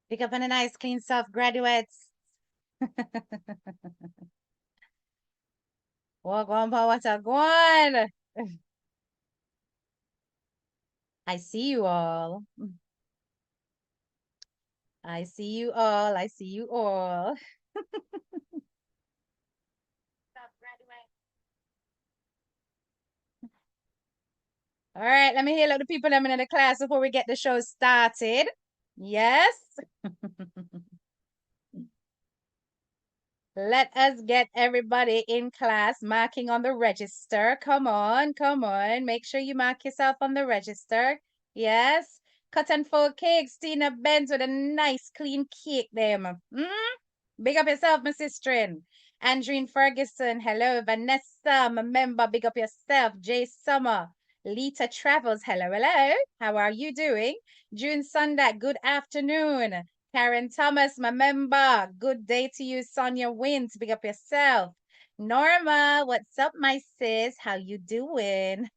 Pick up on a nice, clean, soft graduates. Walk on, power to go on. I see you all. I see you all. I see you all. All right, let me hear the people I'm in the class before we get the show started. Yes. Let us get everybody in class marking on the register. Come on, come on. Make sure you mark yourself on the register. Yes. Cut and fold cakes. Tina Benz with a nice clean cake them. Big up yourself, my sister. Andrine Ferguson. Hello. Vanessa, my member. Big up yourself. Jay Summer. Lita Travels. Hello, hello. How are you doing? June Sunday. Good afternoon. Karen Thomas, my member. Good day to you, Sonia Wins. Big up yourself. Norma, what's up, my sis? How you doing?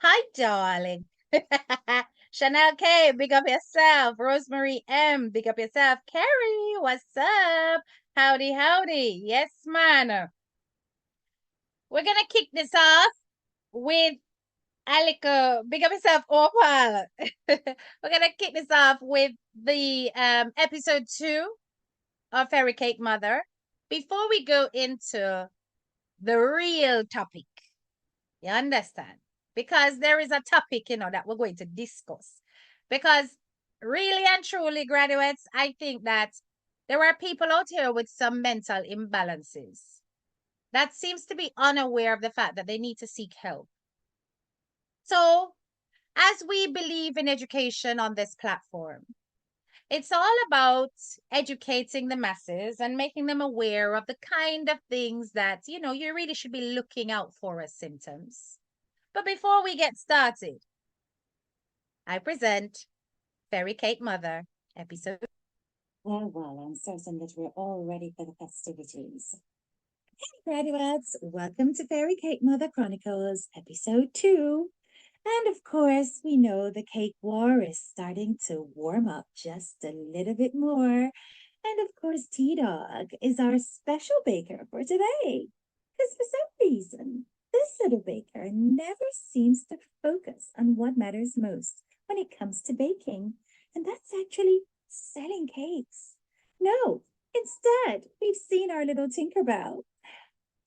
Hi, darling. Chanel K, big up yourself. Rosemary M, big up yourself. Carrie, what's up? Howdy, howdy. Yes, man. We're gonna kick this off with Alika. Big up yourself, Opal. We're gonna kick this off with the episode 2 of Fairy Cake Mother. Before we go into the real topic, you understand? Because there is a topic, that we're going to discuss. Because really and truly, graduates, I think that there are people out here with some mental imbalances that seems to be unaware of the fact that they need to seek help. So, as we believe in education on this platform, it's all about educating the masses and making them aware of the kind of things that, you really should be looking out for as symptoms. But before we get started, I present Fairy Cake Mother, episode. Well, I'm certain that we're all ready for the festivities. Hey, graduates, welcome to Fairy Cake Mother Chronicles, episode 2. And of course, we know the cake war is starting to warm up just a little bit more. And of course, Dawg is our special baker for today. Because for some reason, this little baker never seems to focus on what matters most when it comes to baking. And that's actually selling cakes. No, instead, we've seen our little Tinkerbell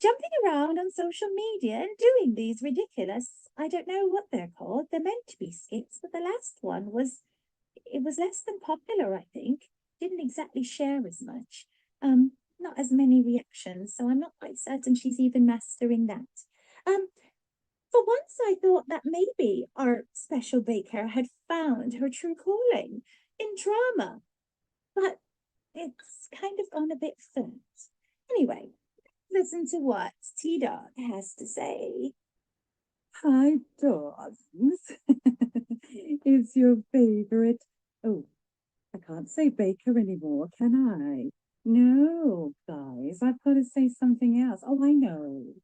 jumping around on social media and doing these ridiculous, I don't know what they're called. They're meant to be skits, but the last one it was less than popular, I think. Didn't exactly share as much. Not as many reactions, so I'm not quite certain she's even mastering that. Um, for once I thought that maybe our special baker had found her true calling in drama, but it's kind of gone a bit further. Anyway, listen to what Dawg has to say. Hi, dogs. Is your favorite? Oh, I can't say baker anymore, can I? No, guys, I've got to say something else. Oh, I know.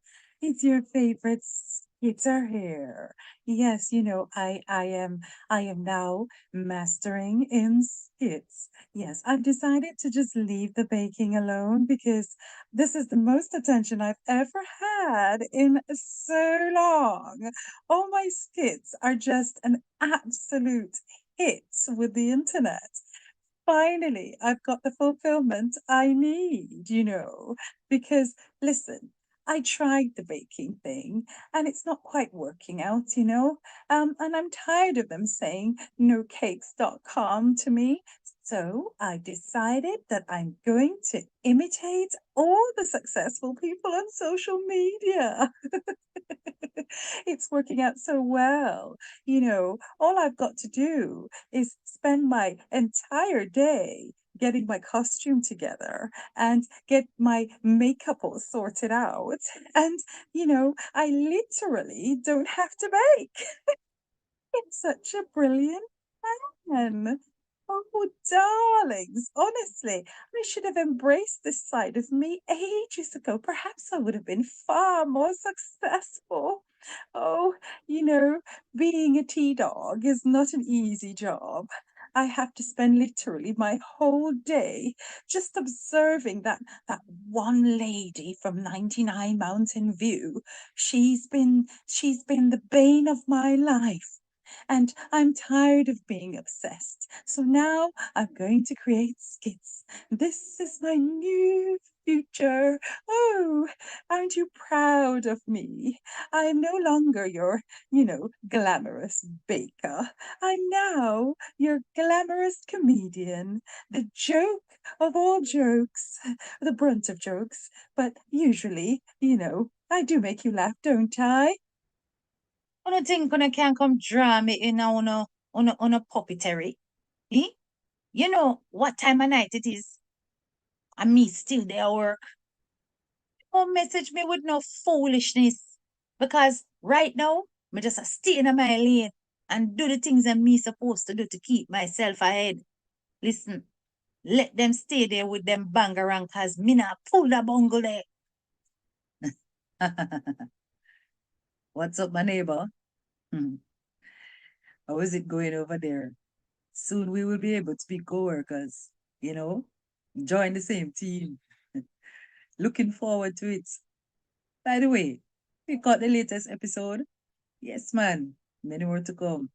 It's your favorite skitter here. Yes, I am now mastering in skits. Yes, I've decided to just leave the baking alone because this is the most attention I've ever had in so long. All my skits are just an absolute hit with the internet. Finally, I've got the fulfillment I need, because listen, I tried the baking thing and it's not quite working out. And I'm tired of them saying nocakes.com to me. So I decided that I'm going to imitate all the successful people on social media. It's working out so well. All I've got to do is spend my entire day getting my costume together and get my makeup all sorted out. And I literally don't have to bake. It's such a brilliant plan. Oh, darlings, honestly, I should have embraced this side of me ages ago. Perhaps I would have been far more successful. Oh, being a tea dog is not an easy job. I have to spend literally my whole day just observing that one lady from 99 Mountain View. She's been the bane of my life. And I'm tired of being obsessed. So now I'm going to create skits. This is my new future. Oh, aren't you proud of me? I'm no longer your, glamorous baker. I'm now your glamorous comedian, the joke of all jokes, the brunt of jokes. But usually, I do make you laugh, don't I? Una think una can come draw me in a puppetry? Eh? You know what time of night it is? And me still there work. Don't message me with no foolishness. Because right now, me just a stay in my lane and do the things that me supposed to do to keep myself ahead. Listen, let them stay there with them bangarang cause me not pull the bungle there. What's up, my neighbor? Hmm. How is it going over there? Soon we will be able to be co-workers, you know, join the same team. Looking forward to it. By the way, we got the latest episode. Yes, man. Many more to come.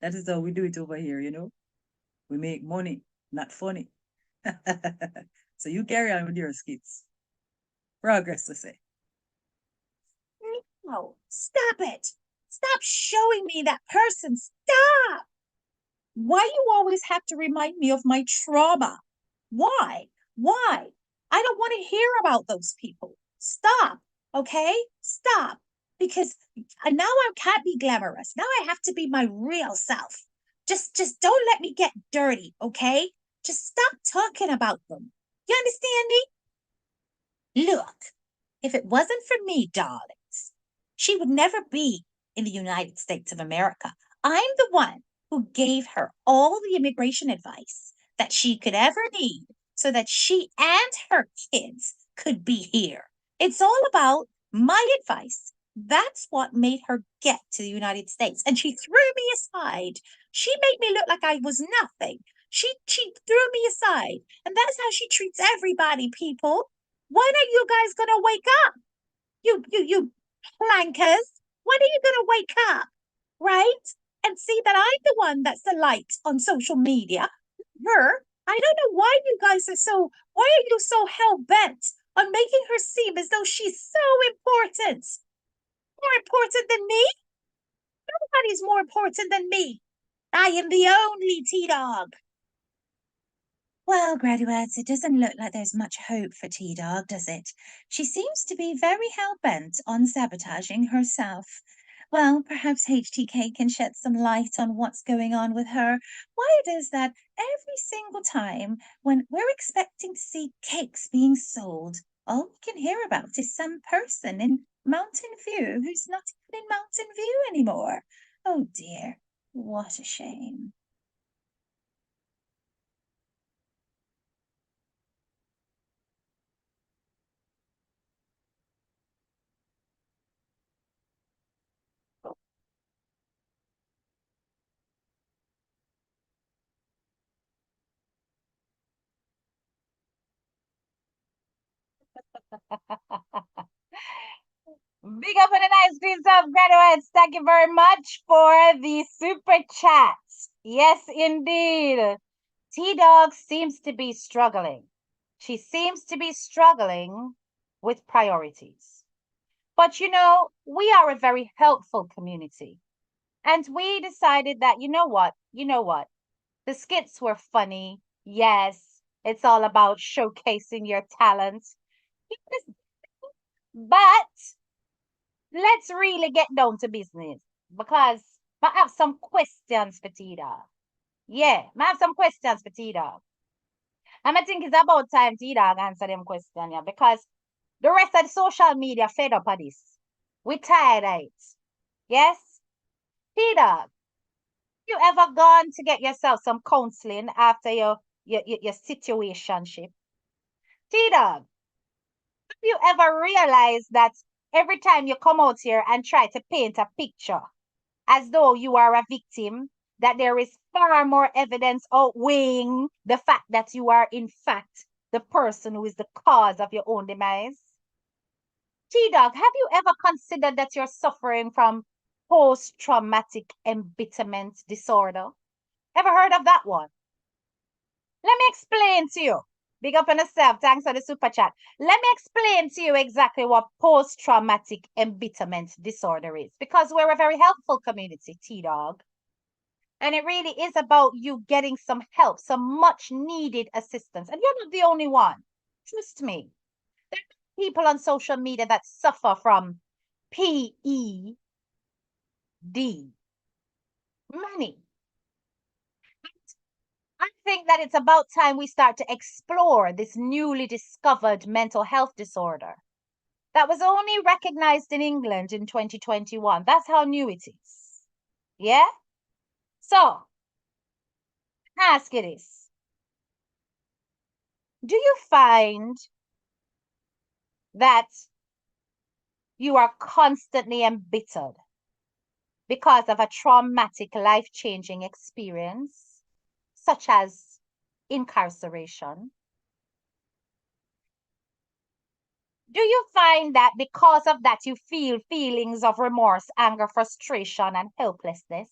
That is how we do it over here. We make money, not funny. So you carry on with your skits. Progress to say. No, stop it. Stop showing me that person. Stop. Why you always have to remind me of my trauma? Why? Why? I don't want to hear about those people. Stop. Okay? Stop. Because now I can't be glamorous. Now I have to be my real self. Just don't let me get dirty, okay? Just stop talking about them. You understand me? Look, if it wasn't for me, darlings, she would never be in the United States of America. I'm the one who gave her all the immigration advice that she could ever need so that she and her kids could be here. It's all about my advice. That's what made her get to the United States. And she threw me aside. She made me look like I was nothing. She threw me aside. And that's how she treats everybody, people. When are you guys gonna wake up? You plankers. When are you gonna wake up? Right? And see that I'm the one that's the light on social media. Her. I don't know why you guys why are you so hell bent on making her seem as though she's so important? More important than me? Nobody's more important than me. I am the only T-Dog. Well, graduates, it doesn't look like there's much hope for T-Dog, does it? She seems to be very hell-bent on sabotaging herself. Well, perhaps HTK can shed some light on what's going on with her. Why it is that every single time when we're expecting to see cakes being sold, all we can hear about is some person in Mountain View who's not even in Mountain View anymore. Oh dear, what a shame. Big up on the nice greens of graduates. Thank you very much for the super chat. Yes, indeed. T Dog seems to be struggling. She seems to be struggling with priorities. But we are a very helpful community. And we decided that, you know what? The skits were funny. Yes, it's all about showcasing your talent. But let's really get down to business because I have some questions for Tida. Yeah, I have some questions for Tida. And I think it's about time Tida answer them questions, yeah, because the rest of the social media fed up of this. We tired of it. Yes? Tida, you ever gone to get yourself some counseling after your situationship? Tida, have you ever realized that every time you come out here and try to paint a picture as though you are a victim, that there is far more evidence outweighing the fact that you are, in fact, the person who is the cause of your own demise? T-Dog, have you ever considered that you're suffering from post-traumatic embitterment disorder? Ever heard of that one? Let me explain to you. Big up on yourself. Thanks for the super chat. Let me explain to you exactly what post-traumatic embitterment disorder is, because we're a very helpful community, T-Dog. And it really is about you getting some help, some much needed assistance. And you're not the only one. Trust me. There are people on social media that suffer from PED. Many. I think that it's about time we start to explore this newly discovered mental health disorder that was only recognized in England in 2021. That's how new it is. Yeah? So, ask you this. Do you find that you are constantly embittered because of a traumatic, life-changing experience, such as incarceration? Do you find that because of that you feel feelings of remorse, anger, frustration, and helplessness,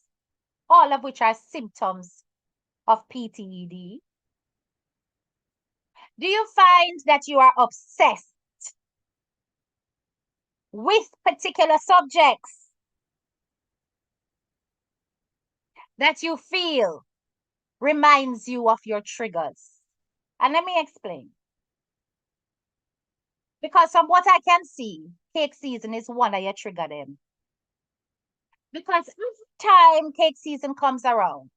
all of which are symptoms of PTED? Do you find that you are obsessed with particular subjects that you feel reminds you of your triggers? And let me explain. Because from what I can see, cake season is one of your trigger them. Because every time cake season comes around,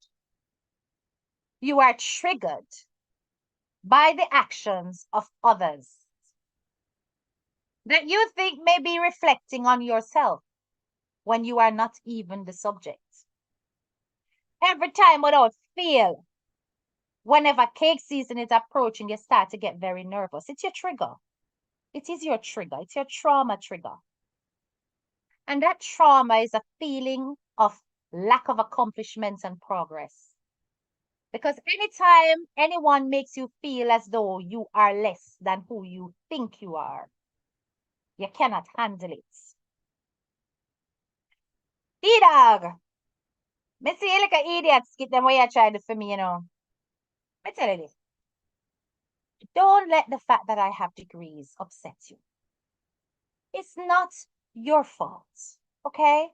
you are triggered by the actions of others that you think may be reflecting on yourself when you are not even the subject. Every time without fail, whenever cake season is approaching, you start to get very nervous. It's your trigger. It is your trigger. It's your trauma trigger. And that trauma is a feeling of lack of accomplishments and progress. Because anytime anyone makes you feel as though you are less than who you think you are, you cannot handle it. T-Dog, me see you like an idiot skit them what you're trying to for me, you know. Me tell you this. Don't let the fact that I have degrees upset you. It's not your fault, okay?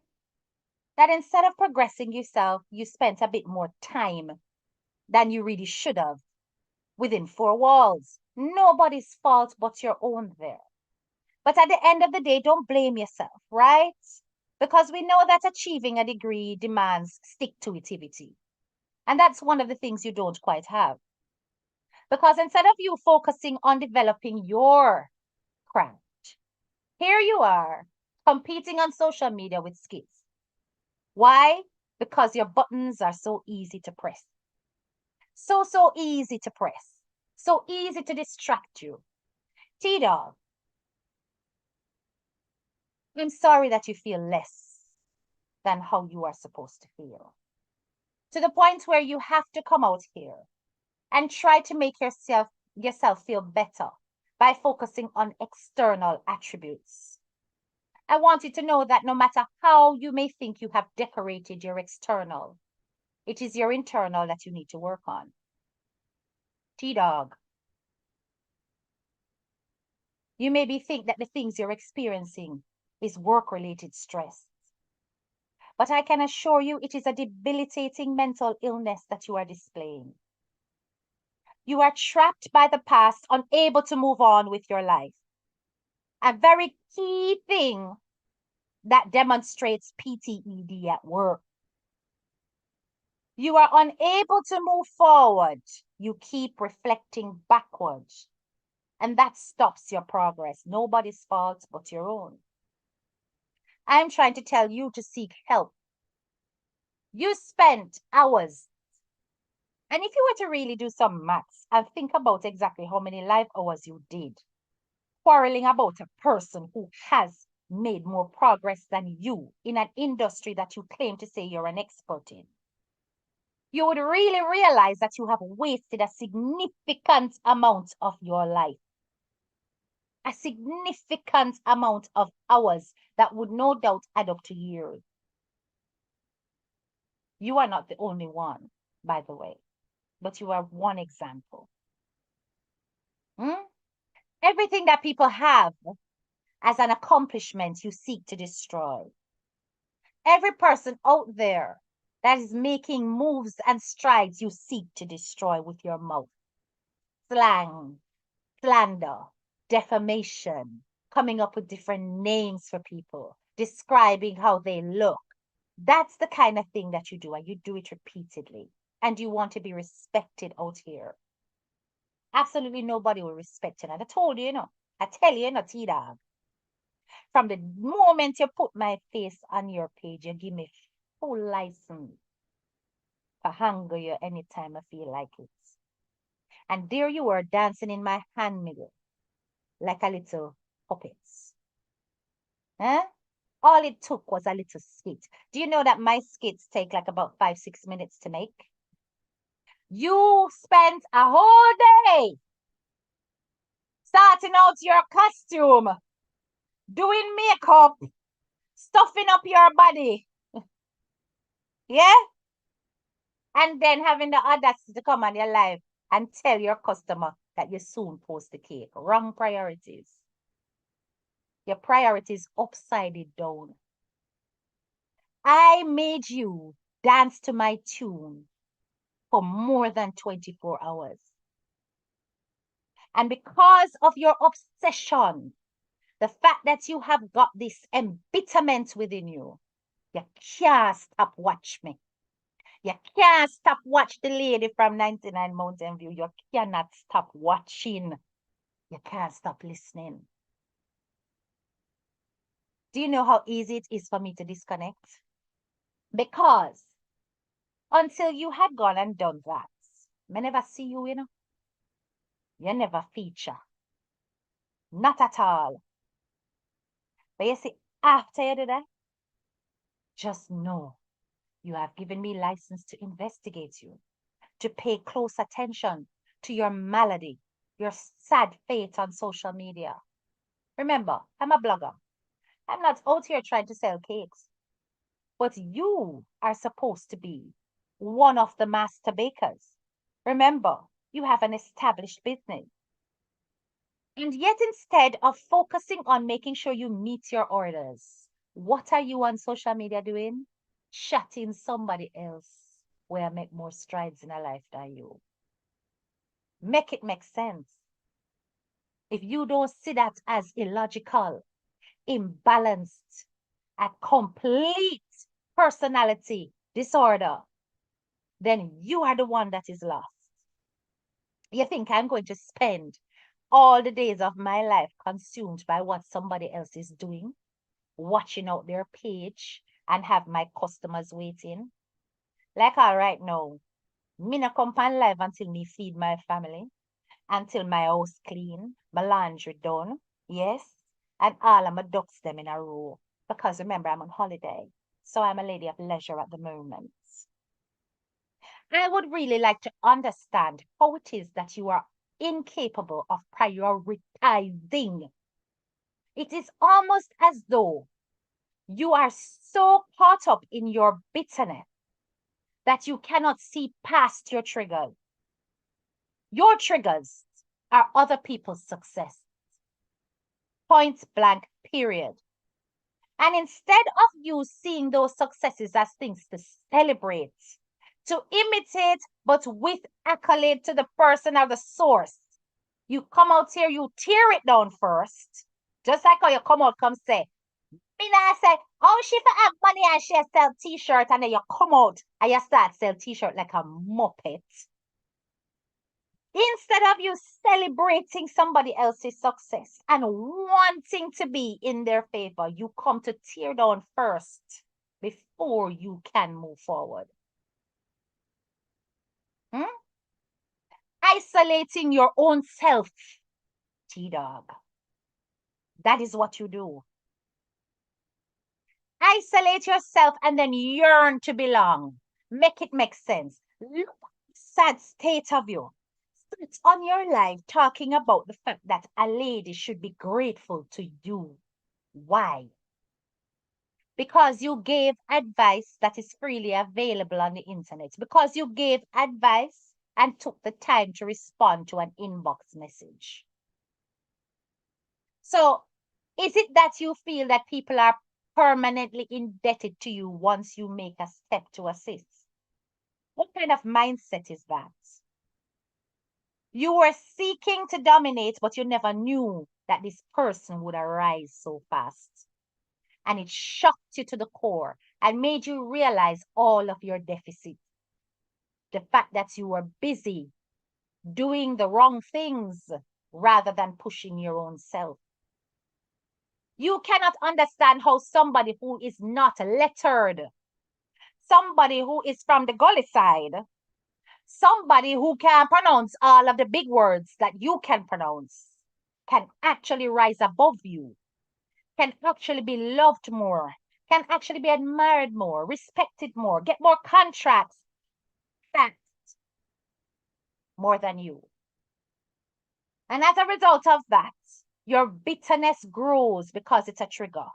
That instead of progressing yourself, you spent a bit more time than you really should have within four walls. Nobody's fault but your own there. But at the end of the day, don't blame yourself, right? Because we know that achieving a degree demands stick-to-itivity. And that's one of the things you don't quite have. Because instead of you focusing on developing your craft, here you are competing on social media with skits. Why? Because your buttons are so easy to press. So easy to press. So easy to distract you. T-Dog, I'm sorry that you feel less than how you are supposed to feel. To the point where you have to come out here and try to make yourself feel better by focusing on external attributes. I want you to know that no matter how you may think you have decorated your external, it is your internal that you need to work on. T-Dog, you maybe think that the things you're experiencing is work-related stress. But I can assure you it is a debilitating mental illness that you are displaying. You are trapped by the past, unable to move on with your life. A very key thing that demonstrates PTED at work. You are unable to move forward. You keep reflecting backwards. And that stops your progress. Nobody's fault but your own. I'm trying to tell you to seek help. You spent hours. And if you were to really do some maths and think about exactly how many life hours you did, quarreling about a person who has made more progress than you in an industry that you claim to say you're an expert in, you would really realize that you have wasted a significant amount of your life. A significant amount of hours that would no doubt add up to years. You are not the only one, by the way, but you are one example. Everything that people have as an accomplishment you seek to destroy. Every person out there that is making moves and strides you seek to destroy with your mouth. Slang, slander, defamation, coming up with different names for people, describing how they look. That's the kind of thing that you do, and you do it repeatedly. And you want to be respected out here. Absolutely nobody will respect you. And I told you, I tell you, T-Dawg. From the moment you put my face on your page, you give me full license to hunger you anytime I feel like it. And there you were dancing in my hand middle like a little puppet. Huh? All it took was a little skit. Do you know that my skits take like about 5-6 minutes to make? You spent a whole day starting out your costume, doing makeup, stuffing up your body. Yeah? And then having the audacity to come on your live and tell your customer that you soon post the cake. Wrong priorities. Your priorities upside it down. I made you dance to my tune for more than 24 hours. And because of your obsession, the fact that you have got this embitterment within you, you can't stop watch me. You can't stop watch the lady from 99 Mountain View. You cannot stop watching. You can't stop listening. Do you know how easy it is for me to disconnect? Because until you had gone and done that, I never see you, You never feature. Not at all. But you see, after you do that, just know you have given me license to investigate you, to pay close attention to your malady, your sad fate on social media. Remember, I'm a blogger. I'm not out here trying to sell cakes. But you are supposed to be one of the master bakers. Remember, you have an established business. And yet, instead of focusing on making sure you meet your orders, what are you on social media doing? Chatting somebody else where I make more strides in a life than you. Make it make sense. If you don't see that as illogical, imbalanced, a complete personality disorder, then you are the one that is lost. You think I'm going to spend all the days of my life consumed by what somebody else is doing, watching out their page, and have my customers waiting? Like, all right now, me not come on live until me feed my family, until my house clean, my laundry done, yes, and all of my ducks them in a row. Because remember, I'm on holiday, so I'm a lady of leisure at the moment. I would really like to understand how it is that you are incapable of prioritizing. It is almost as though you are so caught up in your bitterness that you cannot see past your triggers. Your triggers are other people's success. Point blank, period. And instead of you seeing those successes as things to celebrate, to imitate, but with accolade to the person or the source, you come out here, you tear it down first. Just like how you come out, come say, me nah say, oh, she for have money and she sell t-shirt, and then you come out and you start sell t-shirt like a muppet. Instead of you celebrating somebody else's success and wanting to be in their favor, you come to tear down first before you can move forward. Isolating your own self, T-Dawg. That is what you do. Isolate yourself and then yearn to belong. Make it make sense. Look at the sad state of you. It's on your life talking about the fact that a lady should be grateful to you. Why? Because you gave advice that is freely available on the internet. Because you gave advice and took the time to respond to an inbox message. So, is it that you feel that people are permanently indebted to you once you make a step to assist? What kind of mindset is that? You were seeking to dominate, but you never knew that this person would arise so fast. And it shocked you to the core and made you realize all of your deficits. The fact that you were busy doing the wrong things rather than pushing your own self. You cannot understand how somebody who is not lettered, somebody who is from the gully side, somebody who can pronounce all of the big words that you can pronounce, can actually rise above you, can actually be loved more, can actually be admired more, respected more, get more contracts, that more than you. And as a result of that, your bitterness grows because it's a trigger.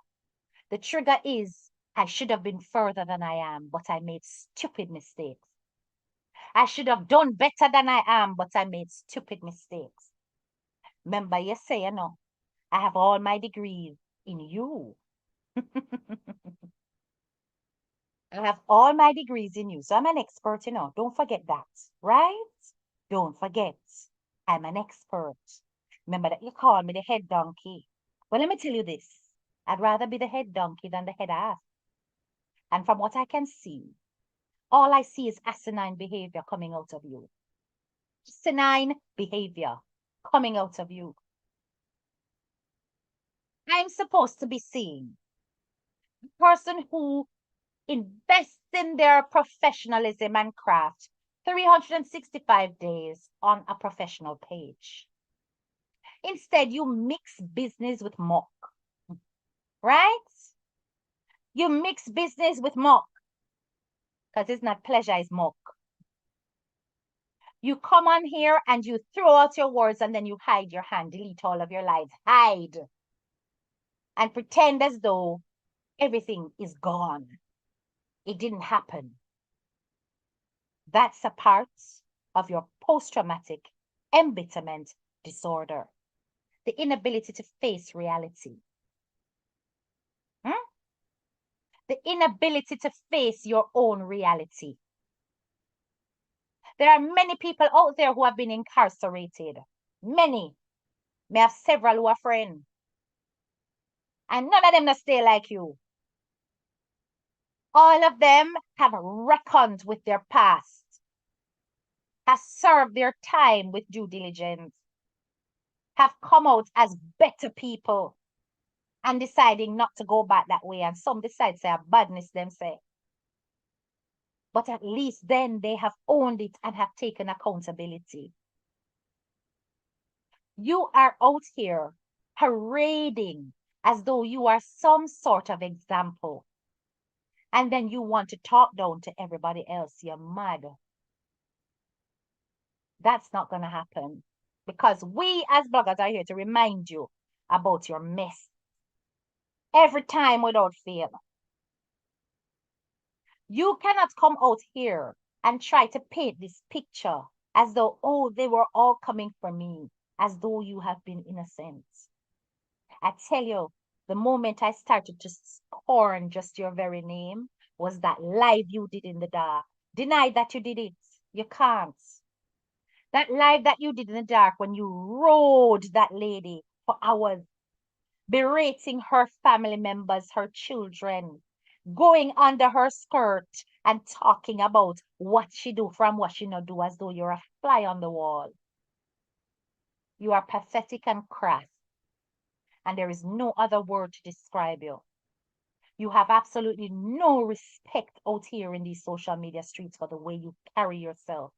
The trigger is, I should have been further than I am, but I made stupid mistakes. I should have done better than I am, but I made stupid mistakes. Remember, you say, you know, I have all my degrees in you. I have all my degrees in you. So I'm an expert, you know. Don't forget that, right? Don't forget, I'm an expert. Remember that you call me the head donkey. Well, let me tell you this. I'd rather be the head donkey than the head ass. And from what I can see, all I see is asinine behavior coming out of you. Asinine behavior coming out of you. I'm supposed to be seeing a person who invests in their professionalism and craft 365 days on a professional page. Instead, you mix business with muck, right? You mix business with muck because it's not pleasure, it's muck. You come on here and you throw out your words and then you hide your hand, delete all of your lies, hide, and pretend as though everything is gone. It didn't happen. That's a part of your post-traumatic embitterment disorder, the inability to face reality. The inability to face your own reality. There are many people out there who have been incarcerated. Many. May have several who are friends. And none of them that stay like you. All of them have reckoned with their past, have served their time with due diligence, have come out as better people and deciding not to go back that way. And some decide say a badness them say. But at least then they have owned it and have taken accountability. You are out here parading as though you are some sort of example. And then you want to talk down to everybody else. You're mad. That's not going to happen. Because we as bloggers are here to remind you about your mess. Every time without fail. You cannot come out here and try to paint this picture as though, oh, they were all coming for me, as though you have been innocent. I tell you, the moment I started to scorn just your very name was that live you did in the dark. Deny that you did it. You can't. That live that you did in the dark when you rode that lady for hours, berating her family members, her children, going under her skirt and talking about what she do from what she not do as though you're a fly on the wall. You are pathetic and crass. And there is no other word to describe you. You have absolutely no respect out here in these social media streets for the way you carry yourself.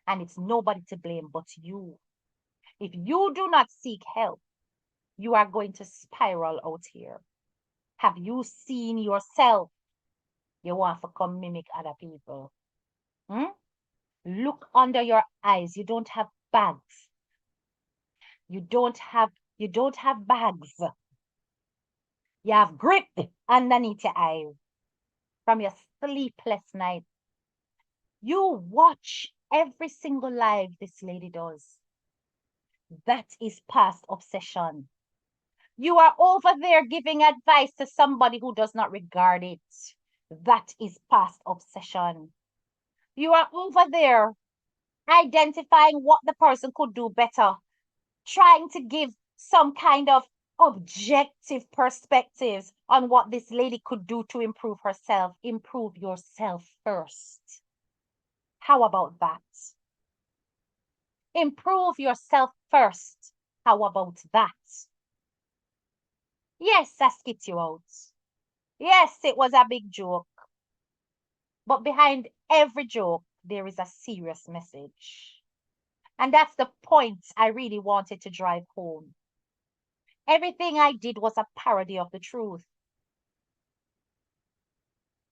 And it's nobody to blame but you. If you do not seek help, you are going to spiral out here. Have you seen yourself? You want to come mimic other people. Look under your eyes. You don't have bags. You don't have bags. You have grip underneath your eyes from your sleepless night. You watch every single live this lady does. That is past obsession. You are over there giving advice to somebody who does not regard it. That is past obsession. You are over there identifying what the person could do better, trying to give some kind of objective perspectives on what this lady could do to improve herself. Improve yourself first. How about that? Improve yourself first. How about that? Yes, I skit you out. Yes, it was a big joke. But behind every joke, there is a serious message. And that's the point I really wanted to drive home. Everything I did was a parody of the truth.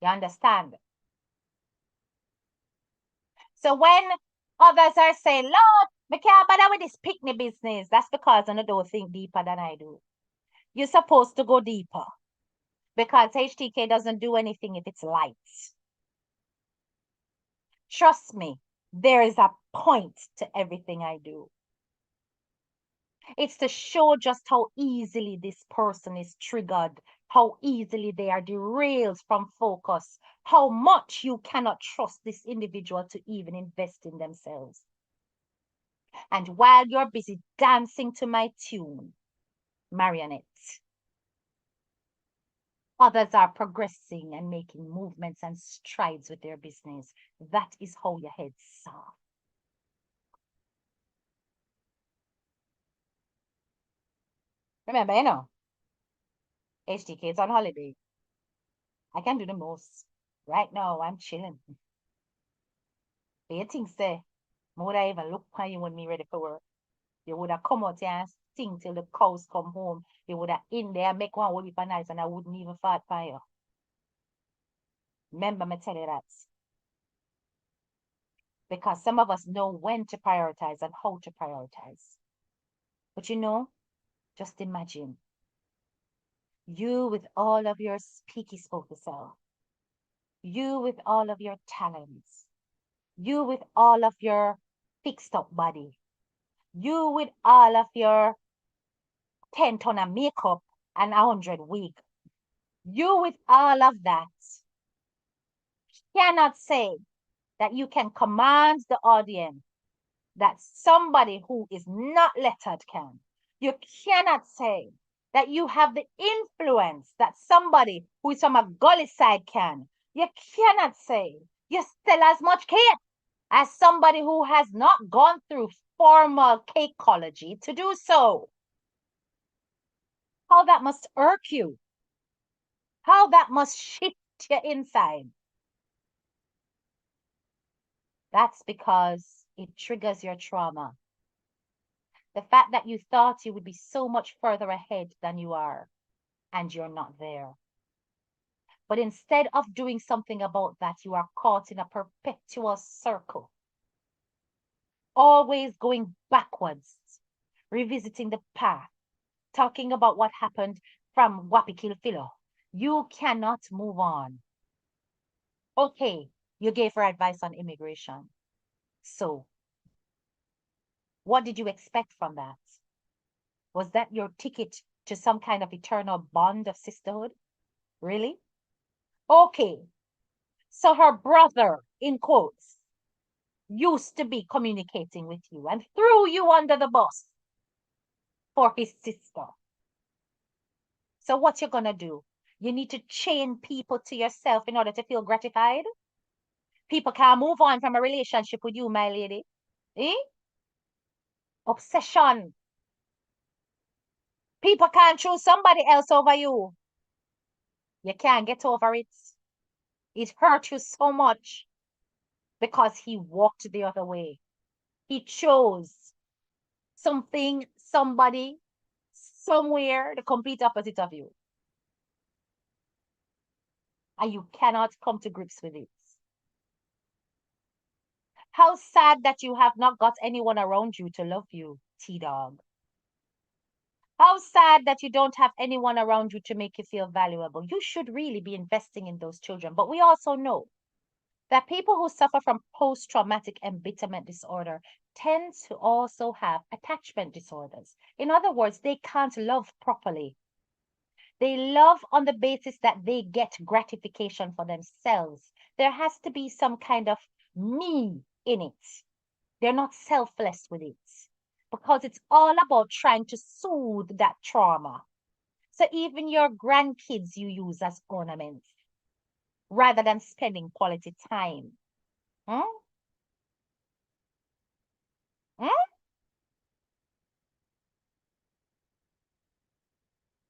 You understand? So when others are saying, Lord, I can't bother with this picnic business, that's because I don't think deeper than I do. You're supposed to go deeper because HTK doesn't do anything if it's light. Trust me, there is a point to everything I do. It's to show just how easily this person is triggered, how easily they are derailed from focus, how much you cannot trust this individual to even invest in themselves. And while you're busy dancing to my tune, marionette, others are progressing and making movements and strides with their business. That is how your head's soft. Remember, HTK is on holiday. I can do the most. Right now, I'm chilling. But you think, say, would I even look when you want me ready for work? You would have come out here and sing till the cows come home. You would have in there, make one whole heap of nice, and I wouldn't even fart for you. Remember me tell you that. Because some of us know when to prioritize and how to prioritize. But just imagine you with all of your speaky spoken self, you with all of your talents, you with all of your fixed up body, you with all of your 10 ton of makeup and 100 wig, you with all of that cannot say that you can command the audience that somebody who is not lettered can. You cannot say that you have the influence that somebody who is from a gully side can. You cannot say you still as much cake as somebody who has not gone through formal cakeology to do so. How that must irk you. How that must shift your inside. That's because it triggers your trauma. The fact that you thought you would be so much further ahead than you are, and you're not there. But instead of doing something about that, you are caught in a perpetual circle, always going backwards, revisiting the past, talking about what happened from Wapikilfilo. You cannot move on. Okay, you gave her advice on immigration. So, what did you expect from that? Was that your ticket to some kind of eternal bond of sisterhood? Really? Okay. So her brother, in quotes, used to be communicating with you and threw you under the bus for his sister. So what you're gonna do? You need to chain people to yourself in order to feel gratified? People can't move on from a relationship with you, my lady. Eh? Obsession. People can't choose somebody else over you. You can't get over it. It hurt you so much because he walked the other way. He chose something, somebody, somewhere, the complete opposite of you. And you cannot come to grips with it. How sad that you have not got anyone around you to love you, T-Dog. How sad that you don't have anyone around you to make you feel valuable. You should really be investing in those children. But we also know that people who suffer from post-traumatic embitterment disorder tend to also have attachment disorders. In other words, they can't love properly. They love on the basis that they get gratification for themselves. There has to be some kind of me in it. They're not selfless with it because it's all about trying to soothe that trauma. So even your grandkids you use as ornaments rather than spending quality time. Hmm? Hmm?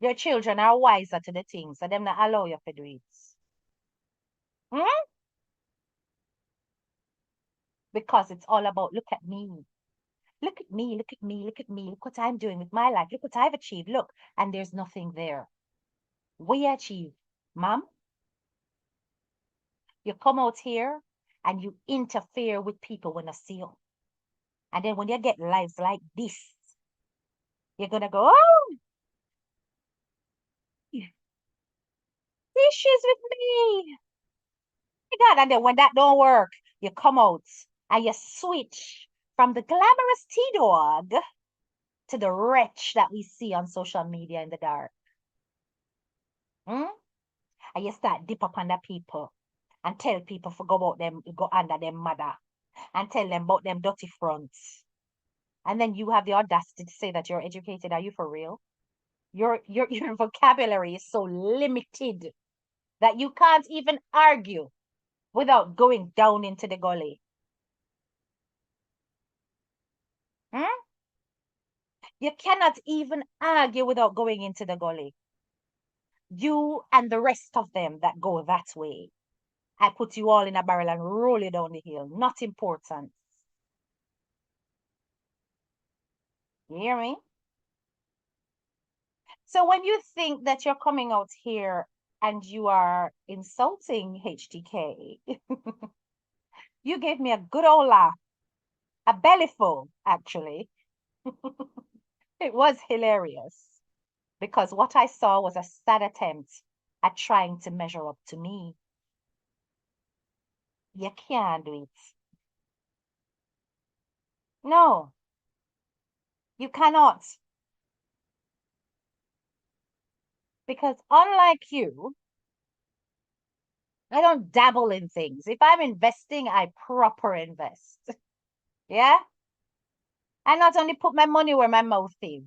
Your children are wiser to the things, so them not allow you to do it. Hmm? Because it's all about look at me. Look at me, look at me, look at me. Look what I'm doing with my life. Look what I've achieved. Look, and there's nothing there. We achieve. Mom, you come out here and you interfere with people when I see you. And then when you get lives like this, you're gonna go, oh, issues with me. My God. And then when that don't work, you come out and you switch from the glamorous T-Dog to the wretch that we see on social media in the dark. Hmm? And you start dip up under people and tell people for go about them, go under them mother and tell them about them dirty fronts. And then you have the audacity to say that you're educated. Are you for real? Your vocabulary is so limited that you can't even argue without going down into the gully. Hmm? You cannot even argue without going into the gully. You and the rest of them that go that way. I put you all in a barrel and roll you down the hill. Not important. You hear me? So when you think that you're coming out here and you are insulting HTK, you gave me a good old laugh, a bellyful, actually. It was hilarious because what I saw was a sad attempt at trying to measure up to me. You can't do it. No, you cannot. Because unlike you, I don't dabble in things. If I'm investing, I proper invest. Yeah? I not only put my money where my mouth is.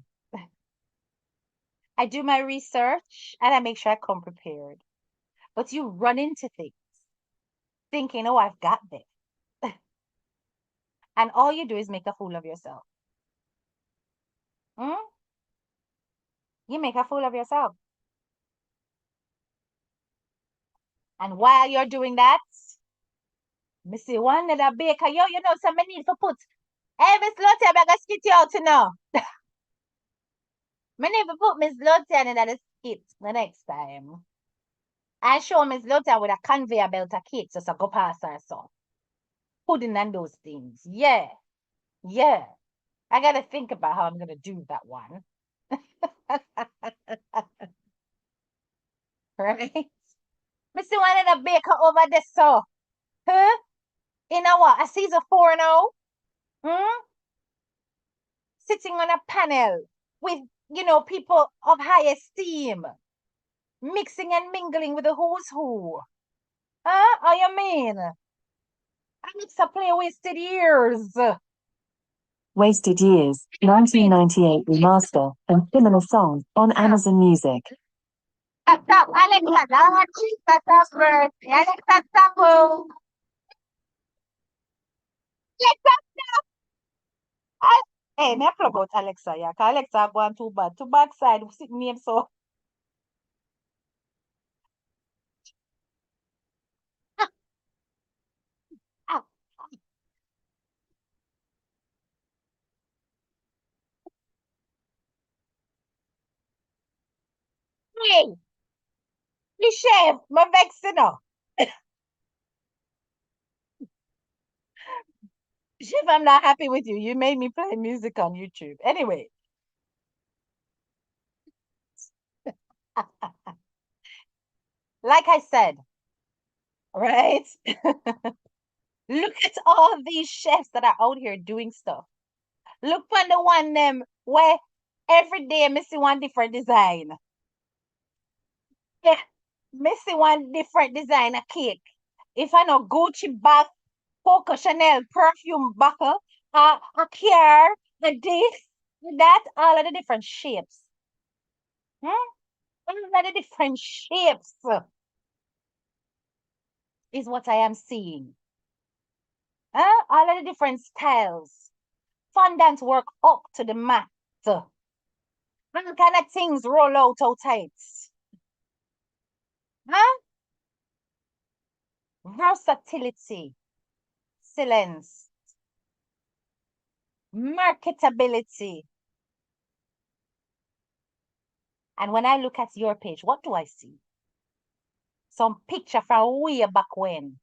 I do my research and I make sure I come prepared. But you run into things thinking, oh, I've got this. And all you do is make a fool of yourself. Hmm? You make a fool of yourself. And while you're doing that, me see one little baker, yo, you know, some need to put, hey, Miss Lottie, I'm gonna skit you out to know. Me need to put Miss Lottie in the skit the next time. I show Miss Lottie with a conveyor belt of cakes just to go past her, so. Pudding and those things. Yeah. Yeah. I gotta think about how I'm gonna do that one. Right? Missy one in a baker over there, so. Huh? You know what? I see the 4 now. Hmm? Sitting on a panel with, you know, people of high esteem, mixing and mingling with the who's who. Huh? How you mean? I need to play wasted years. Wasted Years, 1998 remaster, and similar song on Amazon Music. Stop, Alexa, stop first. Alexa, stop. Alexa, hey, me plug out Alexa, yeah, cause Alexa going too bad. Too backside, sitting name so. Ah, hey, the chef, my vexing now. If I'm not happy with you, you made me play music on YouTube. Anyway, like I said, right? Look at all these chefs that are out here doing stuff. Look for the one them where every day I see one different design. Yeah, me see one different design of cake. If I know Gucci bag, Coco Chanel perfume buckle, a care, a this, that, all of the different shapes. Hmm? All of the different shapes is what I am seeing. Huh? All of the different styles. Fondant work up to the mat. All kind of things roll out tight. Huh? Versatility, excellence, marketability. And when I look at your page, what do I see? Some picture from way back when.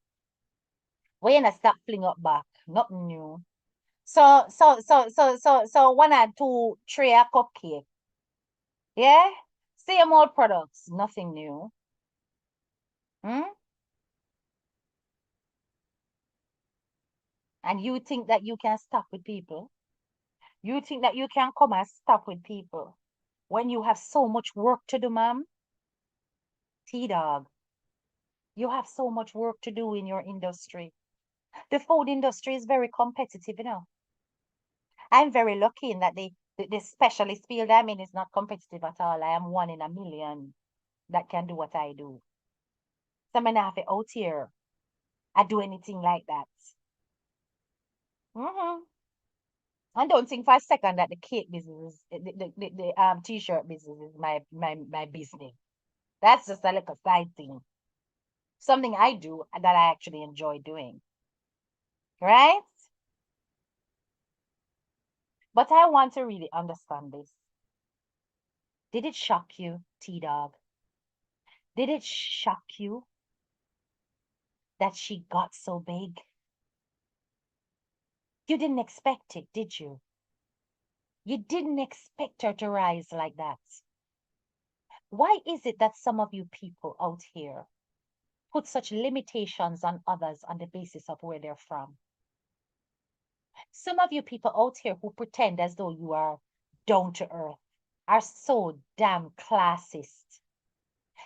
When I start fling up back, nothing new. So 1 or 2 tray of cupcake. Yeah? Same old products, nothing new. Hmm? And you think that you can stop with people? You think that you can come and stop with people when you have so much work to do, ma'am? T-Dog, you have so much work to do in your industry. The food industry is very competitive, you know. I'm very lucky in that the specialist field I'm in is not competitive at all. I am 1 in 1,000,000 that can do what I do. So I'm not have it out here. I do anything like that. Mm-hmm. And don't think for a second that the cake business, the t-shirt business is my business. That's just a little side thing. Something I do that I actually enjoy doing. Right? But I want to really understand this. Did it shock you, T-Dog? Did it shock you that she got so big? You didn't expect it, did you? You didn't expect her to rise like that. Why is it that some of you people out here put such limitations on others on the basis of where they're from? Some of you people out here who pretend as though you are down to earth are so damn classist.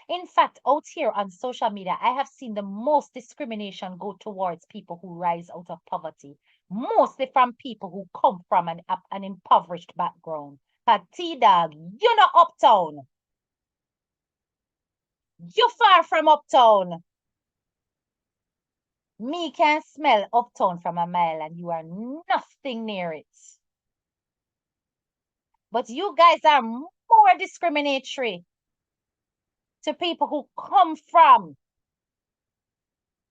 In fact, out here on social media, I have seen the most discrimination go towards people who rise out of poverty, mostly from people who come from an impoverished background. But T-Dog, you're not uptown. You're far from uptown. Me can smell uptown from a mile, and you are nothing near it. But you guys are more discriminatory to people who come from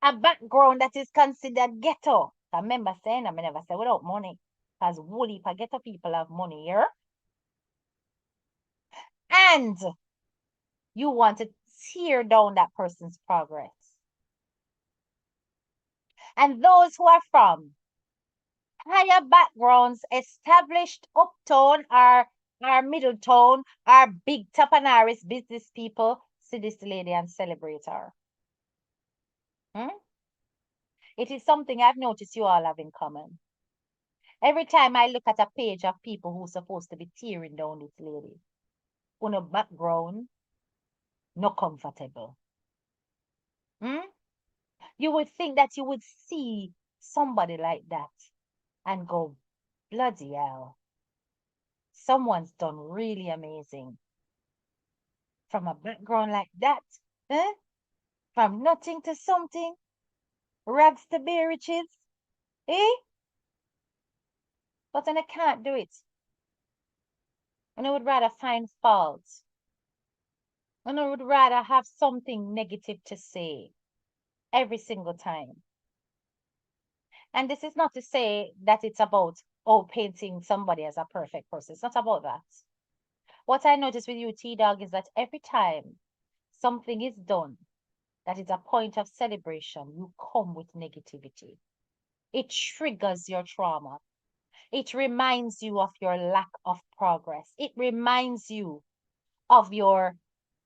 a background that is considered ghetto. I remember saying, I never say without money, because whole heap of ghetto people have money here. And you want to tear down that person's progress. And those who are from higher backgrounds, established uptown or middletown, are big Tapanaris business people, see this lady and celebrate her. Hmm? It is something I've noticed you all have in common. Every time I look at a page of people who's supposed to be tearing down this lady, on a background, not comfortable. Hmm? You would think that you would see somebody like that and go, bloody hell, someone's done really amazing. From a background like that, eh? From nothing to something, rags to bare riches, eh? But then I can't do it. And I would rather find fault. And I would rather have something negative to say every single time. And this is not to say that it's about, oh, painting somebody as a perfect person. It's not about that. What I notice with you, T-Dog, is that every time something is done that is a point of celebration, you come with negativity. It triggers your trauma. It reminds you of your lack of progress. It reminds you of your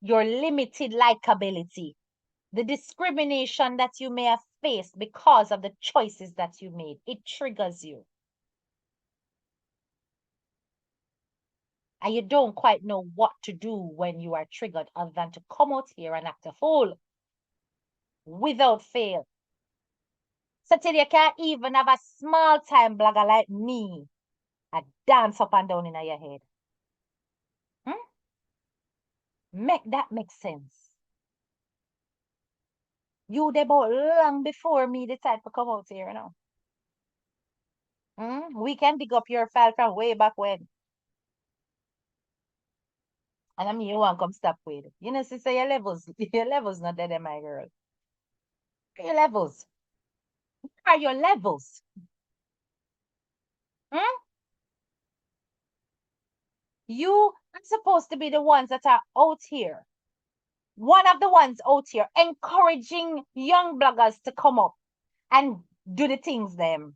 limited likability, the discrimination that you may have faced because of the choices that you made. It triggers you. And you don't quite know what to do when you are triggered other than to come out here and act a fool without fail. So till you can't even have a small time blogger like me a dance up and down in your head. Make that make sense. You they about long before me decide to come out here, you know. We can dig up your file from way back when. And I mean you want come stop with. You know, sister, your levels, your levels not there, my girl. Your levels. What are your levels? You are supposed to be the ones that are out here. One of the ones out here encouraging young bloggers to come up and do the things them.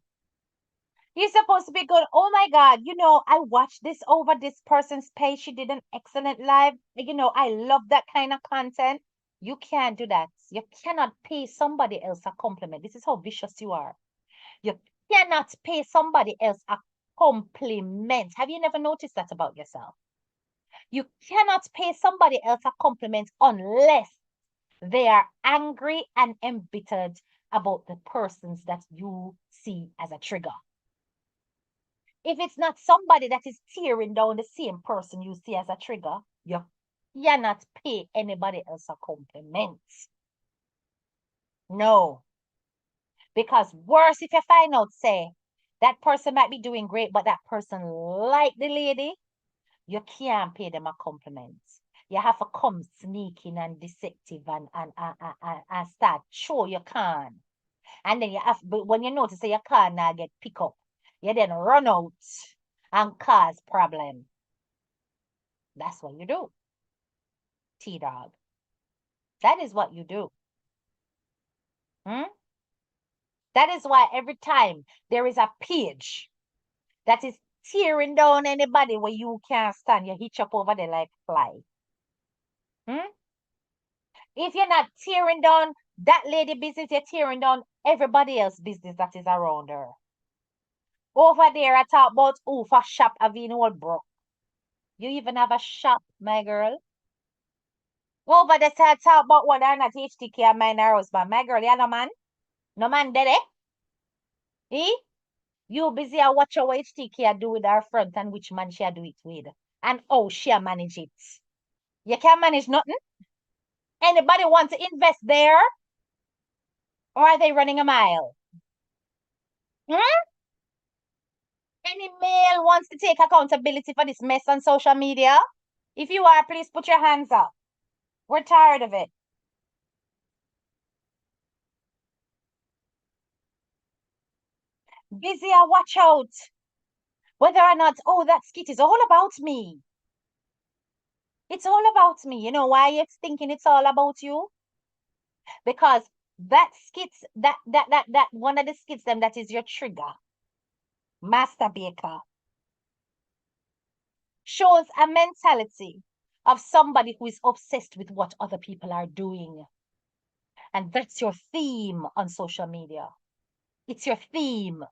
You're supposed to be good. Oh my God, you know, I watched this over this person's page. She did an excellent live. You know, I love that kind of content. You can't do that. You cannot pay somebody else a compliment. This is how vicious you are. You cannot pay somebody else a compliment. Have you never noticed that about yourself? You cannot pay somebody else a compliment unless they are angry and embittered about the persons that you see as a trigger. If it's not somebody that is tearing down the same person you see as a trigger, you cannot pay anybody else a compliment. No. Because worse if you find out, say, that person might be doing great, but that person like the lady, you can't pay them a compliment. You have to come sneaking and deceptive and start show you can. And then you have, but when you notice that you can't now get pick up, you then run out and cause problem. That's what you do, T-Dog. That is what you do. That is why every time there is a page that is tearing down anybody where you can't stand, you hitch up over there like fly. If you're not tearing down that lady business, you're tearing down everybody else's business that is around her. Over there, I talk about for shop having all broke. You even have a shop, my girl. Over there, I talk about whether or not HTK and mine her husband. My girl, you no man? No man dead, eh? You busy a watch how HTK do with her front and which man she do it with. And how she manage it. You can't manage nothing? Anybody want to invest there? Or are they running a mile? Any male wants to take accountability for this mess on social media? If you are, please put your hands up. We're tired of it. Busy, watch out. Whether or not, that skit is all about me. It's all about me. You know why it's thinking it's all about you? Because that skit, that one of the skits them that is your trigger, Master Baker, shows a mentality of somebody who is obsessed with what other people are doing. And that's your theme on social media. It's your theme.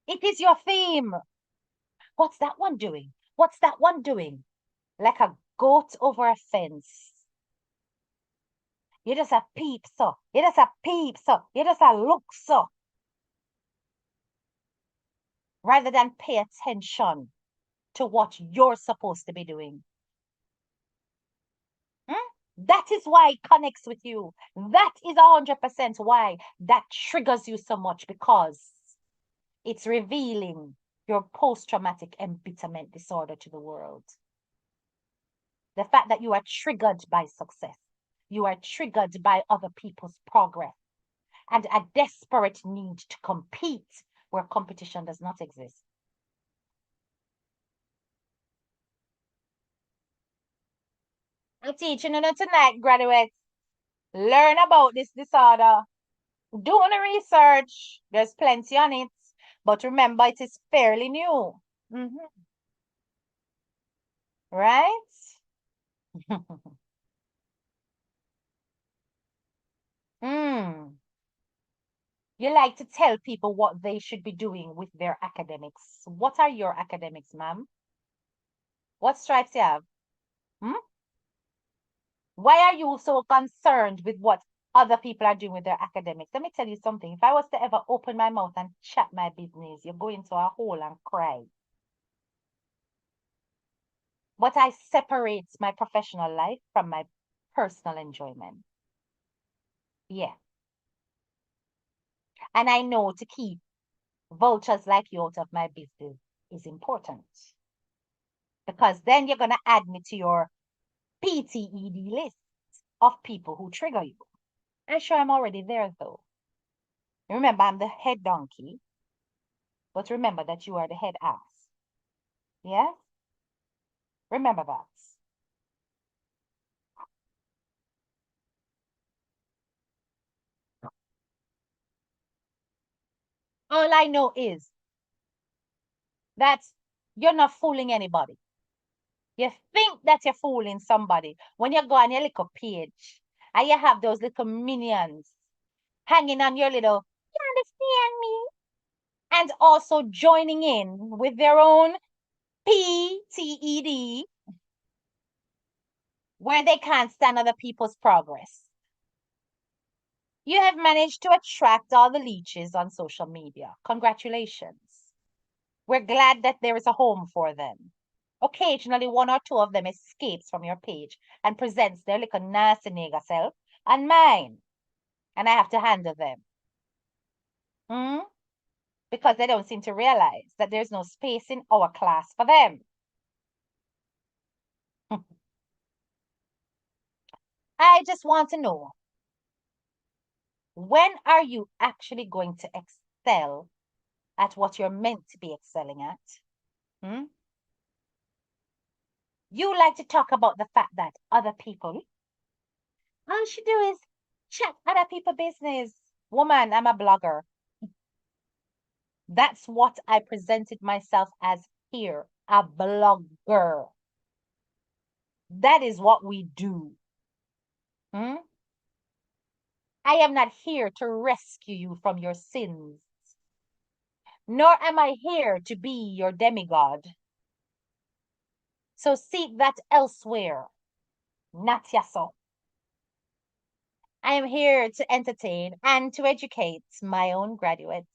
It is your theme. What's that one doing? What's that one doing? Like a goat over a fence. You just a peep, so. You just a peep, so. You just a look, so. Rather than pay attention to what you're supposed to be doing. That is why it connects with you. That is 100% why that triggers you so much, because it's revealing your post-traumatic embitterment disorder to the world. The fact that you are triggered by success. You are triggered by other people's progress and a desperate need to compete where competition does not exist. I'm teaching you tonight, graduates. Learn about this disorder. Do the research. There's plenty on it. But remember, it is fairly new. Right? mm. You like to tell people what they should be doing with their academics. What are your academics, ma'am? What stripes you have? Hmm? Why are you so concerned with what other people are doing with their academics? Let me tell you something. If I was to ever open my mouth and chat my business, you go into a hole and cry. But I separate my professional life from my personal enjoyment. Yeah. And I know to keep vultures like you out of my business is important. Because then you're going to add me to your PTED list of people who trigger you. I'm sure I'm already there though. Remember, I'm the head donkey, but remember that you are the head ass. Yes? Remember that. All I know is that you're not fooling anybody. You think that you're fooling somebody when you go on your little page and you have those little minions hanging on your little, you understand me? And also joining in with their own PTED where they can't stand other people's progress. You have managed to attract all the leeches on social media. Congratulations. We're glad that there is a home for them. Occasionally, one or two of them escapes from your page and presents their little nasty nigger self and mine. And I have to handle them. Hmm? Because they don't seem to realize that there's no space in our class for them. I just want to know, when are you actually going to excel at what you're meant to be excelling at? Hmm? You like to talk about the fact that other people, all she do is chat other people business. Woman, I'm a blogger. That's what I presented myself as here, a blogger. That is what we do. Hmm? I am not here to rescue you from your sins, nor am I here to be your demigod. So seek that elsewhere, not yourself. I am here to entertain and to educate my own graduates,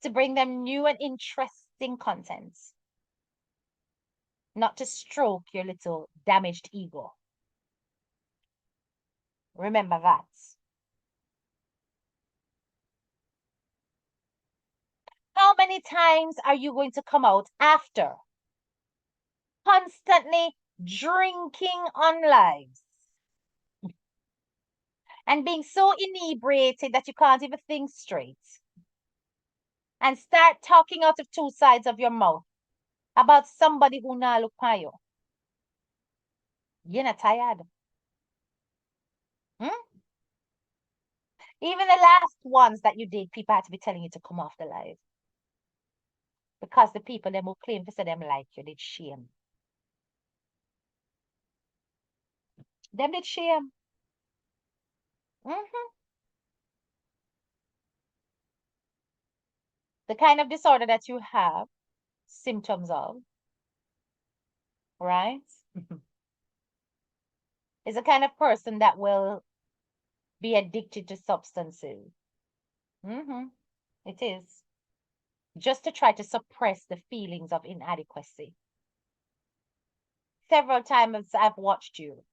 to bring them new and interesting content, not to stroke your little damaged ego. Remember that. How many times are you going to come out after constantly drinking on lives and being so inebriated that you can't even think straight and start talking out of two sides of your mouth about somebody who na look pa you? You're not tired. Hmm? Even the last ones that you did, people had to be telling you to come off the live. Because the people them who claim to say them like you did shame. Them did shame. Hmm. The kind of disorder that you have symptoms of, right? Is a kind of person that will be addicted to substances. Hmm. It is. Just to try to suppress the feelings of inadequacy. Several times I've watched you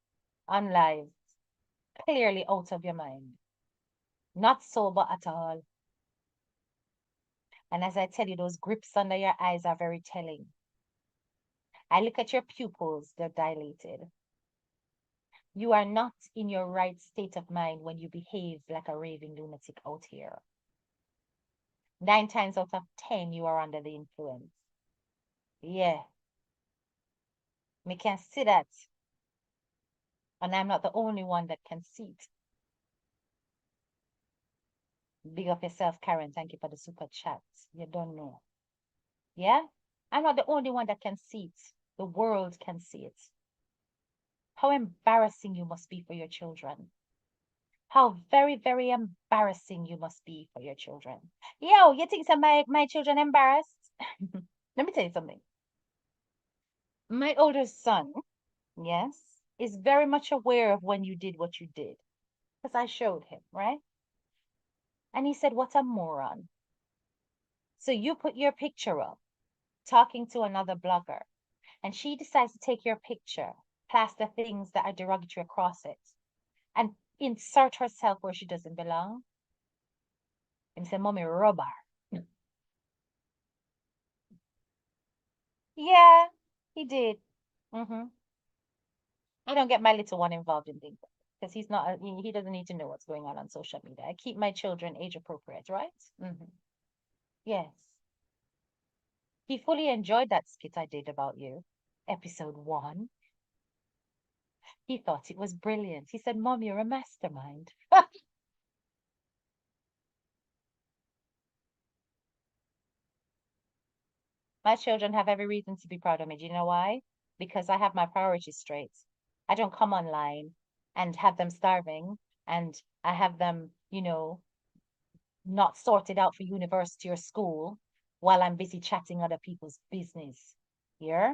on live, clearly out of your mind, not sober at all. And as I tell you, those grips under your eyes are very telling. I look at your pupils, they're dilated. You are not in your right state of mind when you behave like a raving lunatic out here. 9 times out of 10, you are under the influence. Yeah, me can see that. And I'm not the only one that can see it. Big up yourself, Karen. Thank you for the super chat. You don't know. Yeah? I'm not the only one that can see it. The world can see it. How embarrassing you must be for your children. How very, very embarrassing you must be for your children. Yo, you think some my children embarrassed? Let me tell you something. My older son, yes, is very much aware of when you did what you did. Because I showed him, right? And he said, what a moron. So you put your picture up talking to another blogger, and she decides to take your picture, plaster things that are derogatory across it, and insert herself where she doesn't belong. And say, Mommy, rubber. Yeah, he did. Mm-hmm. I don't get my little one involved in things because he's not, he doesn't need to know what's going on social media. I keep my children age appropriate, right? Mm-hmm. Yes. He fully enjoyed that skit I did about you, episode 1. He thought it was brilliant. He said, Mom, you're a mastermind. My children have every reason to be proud of me. Do you know why? Because I have my priorities straight. I don't come online and have them starving and I have them, not sorted out for university or school while I'm busy chatting other people's business. Yeah?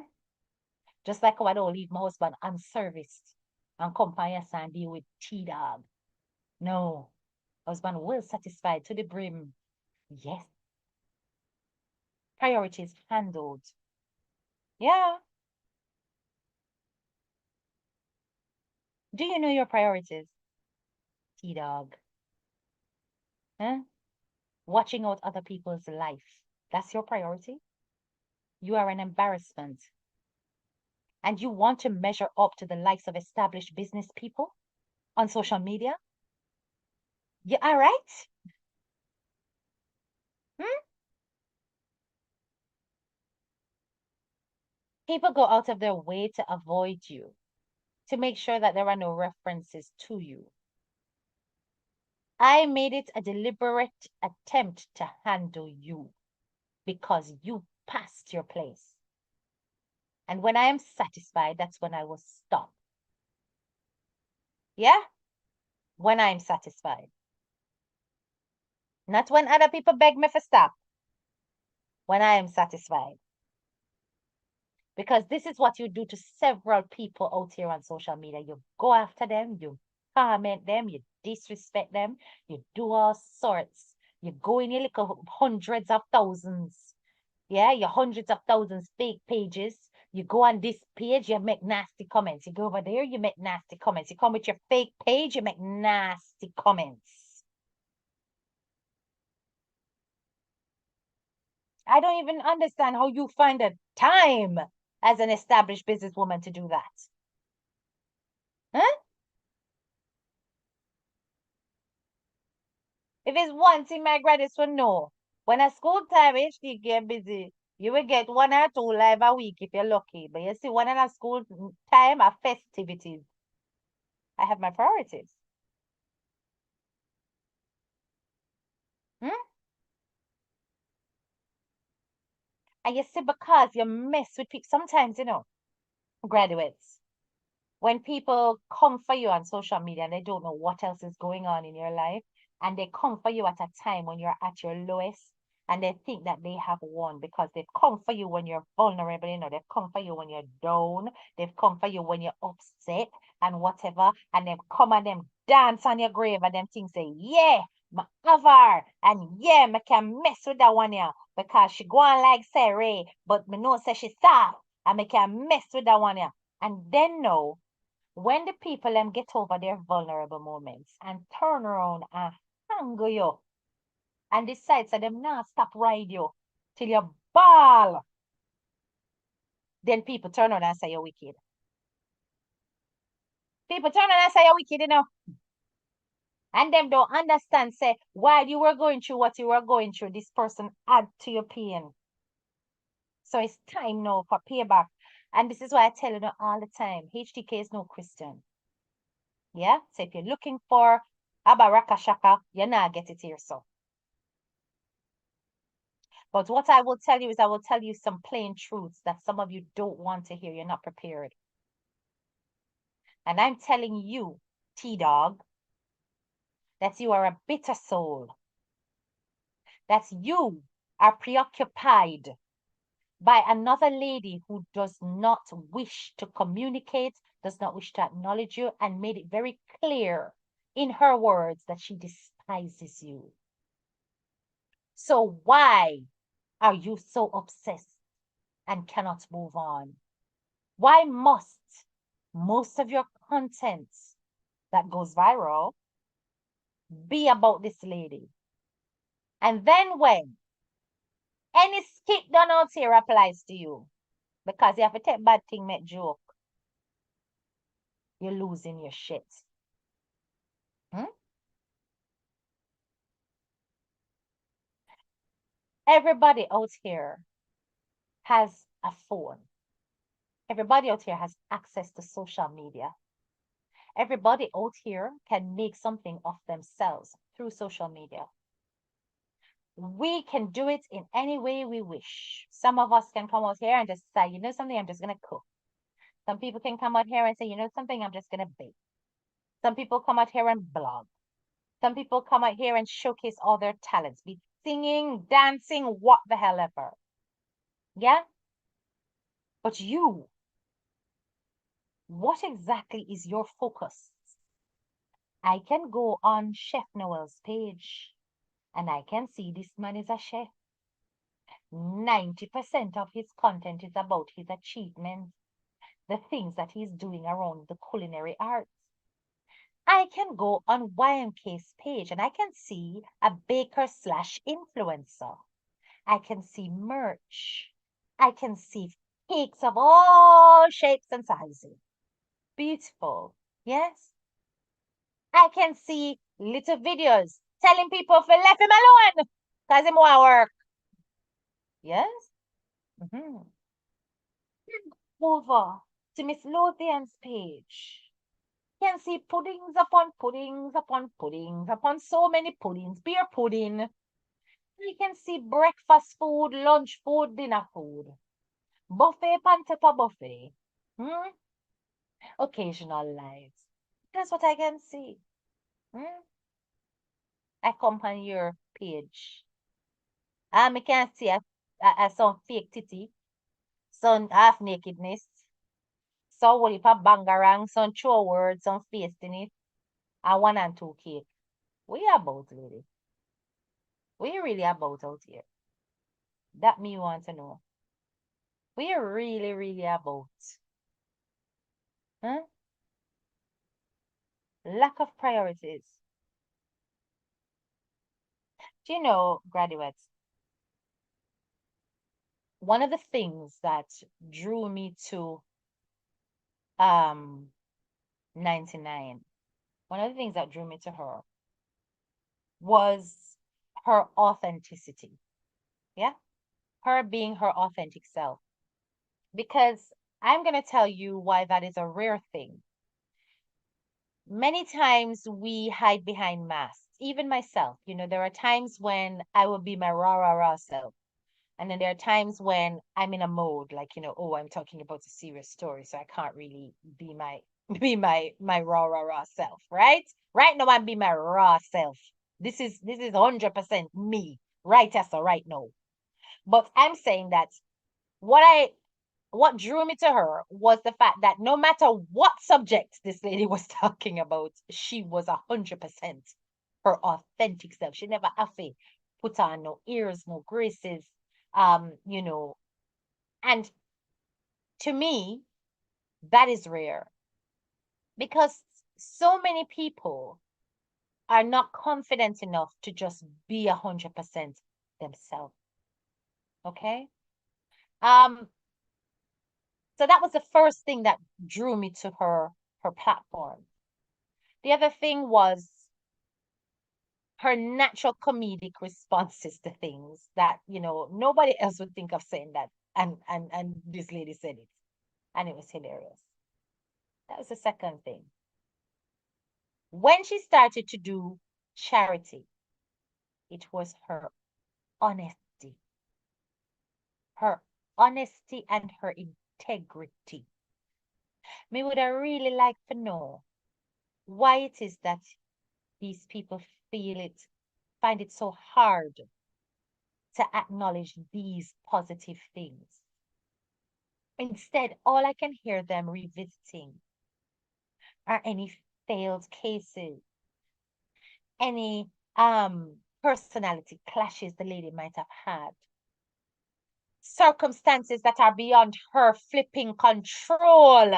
Just like how I don't leave my husband unserviced and come by and deal with Dawg. No. Husband well satisfied to the brim. Yes. Priorities handled. Yeah. Do you know your priorities, Dawg? Huh? Watching out other people's life. That's your priority? You are an embarrassment. And you want to measure up to the likes of established business people on social media? You all right? Hmm? People go out of their way to avoid you, to make sure that there are no references to you. I made it a deliberate attempt to handle you because you passed your place. And when I am satisfied, that's when I will stop. Yeah? When I'm satisfied. Not when other people beg me for stop. When I am satisfied. Because this is what you do to several people out here on social media. You go after them, you comment them, you disrespect them, you do all sorts. You go in your little hundreds of thousands. Yeah, your hundreds of thousands fake pages. You go on this page, you make nasty comments. You go over there, you make nasty comments. You come with your fake page, you make nasty comments. I don't even understand how you find the time as an established businesswoman to do that. Huh? If it's once in my graduates will know. When a school time HD get busy, you will get 1 or 2 live a week if you're lucky. But you see, when in a school time are festivities. I have my priorities. Hmm? And you see, because you mess with people, sometimes, graduates, when people come for you on social media and they don't know what else is going on in your life, and they come for you at a time when you're at your lowest, and they think that they have won because they've come for you when you're vulnerable, they've come for you when you're down, they've come for you when you're upset and whatever, and they've come and them dance on your grave and them things say, yeah, my avar, and yeah, me can mess with that one here because she go on like say Ray, but me know say she soft, and me can mess with that one here. And then no, when the people get over their vulnerable moments and turn around and hang you and decide that them not stop ride you till you ball, then people turn around and say you're wicked. People turn around and say you're wicked. And them don't understand, say, while you were going through what you were going through, this person add to your pain. So it's time now for payback. And this is why I tell you all the time, HTK is no Christian. Yeah? So if you're looking for a baraka shaka, you're not get it here, so. But what I will tell you is I will tell you some plain truths that some of you don't want to hear. You're not prepared. And I'm telling you, T-Dog, that you are a bitter soul, that you are preoccupied by another lady who does not wish to communicate, does not wish to acknowledge you, and made it very clear in her words that she despises you. So why are you so obsessed and cannot move on? Why must most of your content that goes viral be about this lady? And then when any skit done out here applies to you, because you have to take bad thing, make joke, you're losing your shit. Everybody out here has a phone. Everybody out here has access to social media. Everybody out here can make something of themselves through social media. We can do it in any way we wish. Some of us can come out here and just say, you know something, I'm just going to cook. Some people can come out here and say, you know something, I'm just going to bake. Some people come out here and blog. Some people come out here and showcase all their talents, be singing, dancing, what the hell ever. Yeah? But you, what exactly is your focus? I can go on Chef Noel's page and I can see this man is a chef. 90% of his content is about his achievements, the things that he's doing around the culinary arts. I can go on YMK's page and I can see a baker slash influencer. I can see merch. I can see cakes of all shapes and sizes. Beautiful. Yes? I can see little videos telling people to let him alone because him want work. Yes? Over to Miss Lothian's page. You can see puddings upon puddings upon puddings upon so many puddings, beer pudding. You can see breakfast food, lunch food, dinner food. Buffet upon top of buffet. Occasional lives. That's what I can see. I come on your page. I can see some fake titty, some half nakedness, some whole heap of bangarang, some true words, some face in it, and 1 and 2 cake. We about, lady. We really about out here. That me want to know. We are really, really about. Huh? Lack of priorities. Do you know, graduates, one of the things that drew me to 99, one of the things that drew me to her was her authenticity. Yeah? Her being her authentic self. Because I'm going to tell you why that is a rare thing. Many times we hide behind masks, even myself. You know, there are times when I will be my rah self. And then there are times when I'm in a mode like, you know, oh, I'm talking about a serious story, so I can't really be my my raw self, right? Right now I'm being my raw self. This is 100% me, right as a right now. But I'm saying that what drew me to her was the fact that no matter what subject this lady was talking about, she was 100% her authentic self. She never have to put on no ears, no graces, you know. And to me, that is rare because so many people are not confident enough to just be 100% themselves. Okay. So that was the first thing that drew me to her platform. The other thing was her natural comedic responses to things that, you know, nobody else would think of saying that. And this lady said it. And it was hilarious. That was the second thing. When she started to do charity, it was her honesty. her honesty and her integrity. Me would I really like to know why it is that these people find it so hard to acknowledge these positive things. Instead, all I can hear them revisiting are any failed cases, any personality clashes the lady might have had, circumstances that are beyond her flipping control.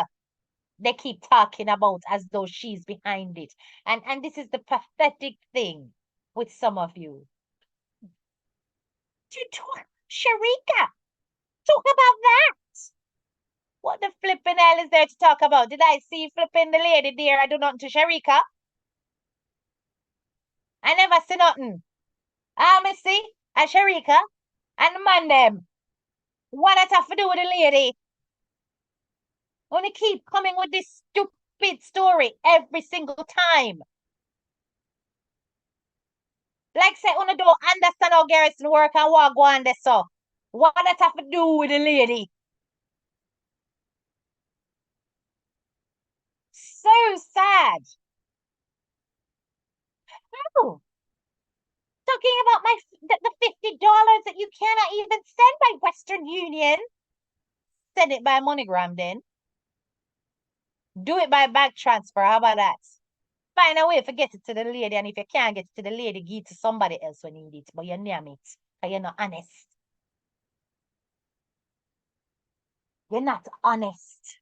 They keep talking about as though she's behind it. And this is the pathetic thing with some of you. You talk, Sharika, talk about that. What the flipping hell is there to talk about? Did I see flipping the lady there? I do nothing to Sharika. I never see nothing. Me see a Sharika and the man them. What that have to do with the lady? Only keep coming with this stupid story every single time. Like say, una don't understand how Garrison work and what go on there, so. What that have to do with the lady? So sad. Oh, talking about the $50 that you cannot even send by Western Union. Send it by MoneyGram then. Do it by bank transfer. How about that? Find a way to get it to the lady, and if you can't get it to the lady, give it to somebody else who need it. But you name it. Because you're not honest. You're not honest.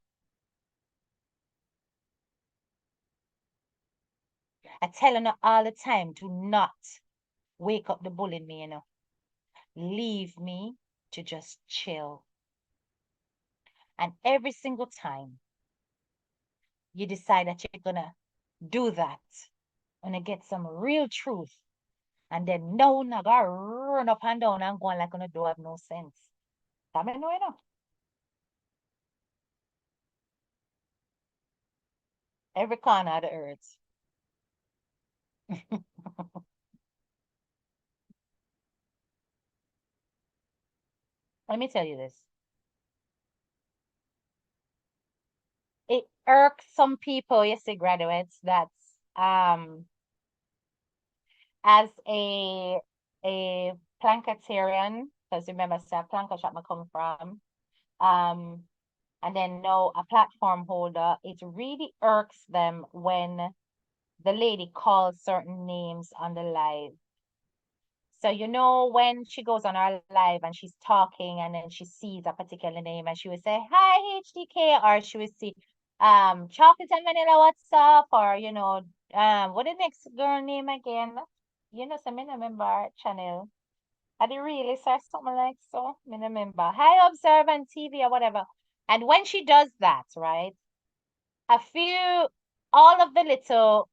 I tell you all the time, do not wake up the bull in me, Leave me to just chill. And every single time you decide that you're gonna do that, gonna get some real truth, and then no, I gotta run up and down and going like gonna do have no sense. That me know, Every corner of the earth. Let me tell you this. It irks some people, you see, graduates, that as a Planketarian, because remember, it's a Planker shop I come from, and then now a platform holder, it really irks them when the lady calls certain names on the live. So when she goes on our live and she's talking and then she sees a particular name and she would say, "Hi, HDK," or she would see chocolate and vanilla, what's up? Or what the next girl name again? So I remember our channel. I did really say something like so. I remember. Hi, Observant TV or whatever. And when she does that, right? I feel all of the little,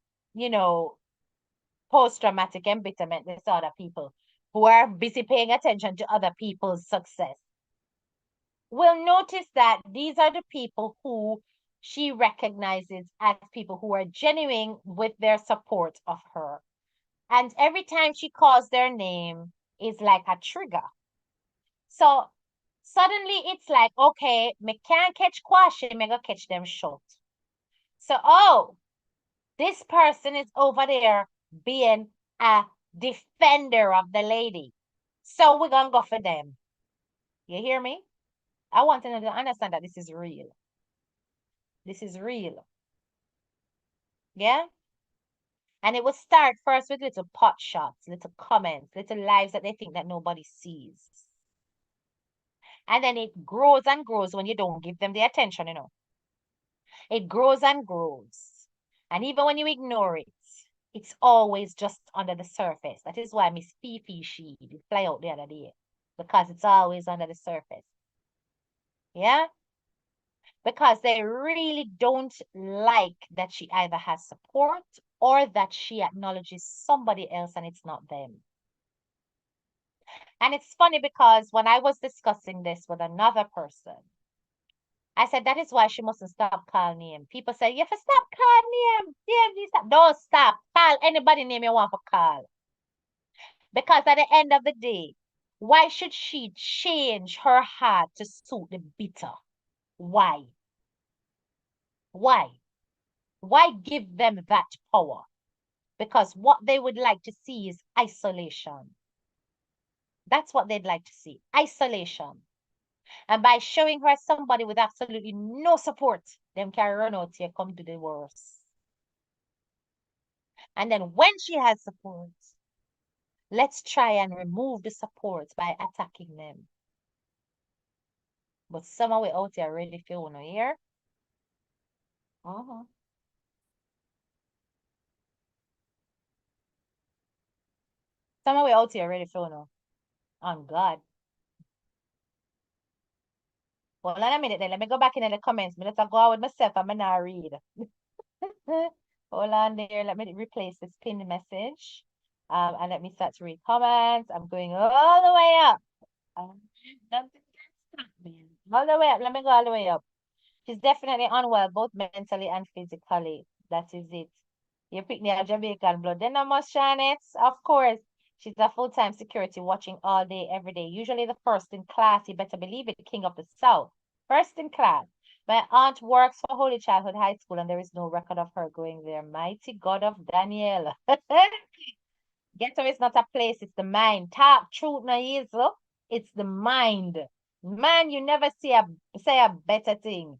post-traumatic embitterment disorder people who are busy paying attention to other people's success will notice that these are the people who she recognizes as people who are genuine with their support of her. And every time she calls their name is like a trigger. So suddenly it's like, okay, me can't catch Kwashi, me go catch them short. So, this person is over there being a defender of the lady. So we're going to go for them. You hear me? I want them to understand that this is real. This is real. Yeah? And it will start first with little pot shots, little comments, little lives that they think that nobody sees. And then it grows and grows when you don't give them the attention, It grows and grows. And even when you ignore it, it's always just under the surface. That is why Miss Fifi she did fly out the other day. Because it's always under the surface. Yeah? Because they really don't like that she either has support or that she acknowledges somebody else and it's not them. And it's funny because when I was discussing this with another person, I said, that is why she mustn't stop calling him. People say, you have to stop calling him. Yeah, stop. Don't stop. Call anybody name you want to call. Because at the end of the day, Why should she change her heart to suit the bitter? Why? Why? Why give them that power? Because what they would like to see is isolation. That's what they'd like to see, isolation. And by showing her somebody with absolutely no support, them can run out here, come to the worst. And then when she has support, let's try and remove the support by attacking them. But some of we out here already feel no here. Some of we out here already feel no. On God. Well, in a minute then, let me go back in the comments. Me let's go out with myself. I'm gonna read. Hold on there. Let me replace this pinned message. And let me start to read comments. I'm going all the way up. Nothing can stop me. All the way up. Let me go all the way up. She's definitely unwell, both mentally and physically. That is it. You pick me a Jamaican blood. Then I must shine it. Of course. She's a full-time security watching all day, every day. Usually the first in class. You better believe it, the king of the South. First in class. My aunt works for Holy Childhood High School and there is no record of her going there. Mighty God of Daniel. Ghetto is not a place, it's the mind. Talk truth, no easel. It's the mind. Man, you never say a better thing.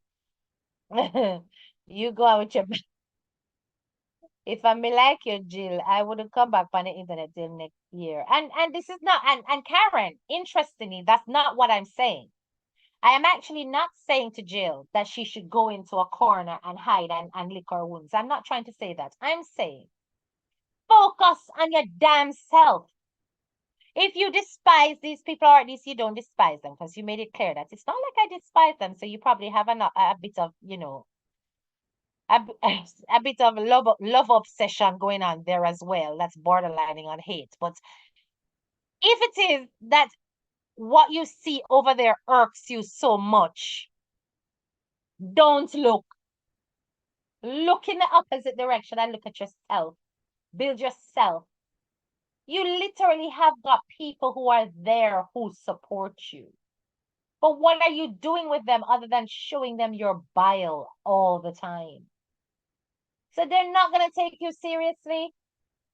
You go out with your. If I may like you, Jill, I wouldn't come back on the internet till next year. And this is not and Karen, interestingly, that's not what I'm saying. I am actually not saying to Jill that she should go into a corner and hide and lick her wounds. I'm not trying to say that. I'm saying focus on your damn self. If you despise these people, or at least you don't despise them, because you made it clear that it's not like I despise them. So you probably have a bit of, a bit of love obsession going on there as well. That's borderlining on hate. But if it is that what you see over there irks you so much, don't look. Look in the opposite direction and look at yourself. Build yourself. You literally have got people who are there who support you. But what are you doing with them other than showing them your bile all the time? So they're not going to take you seriously.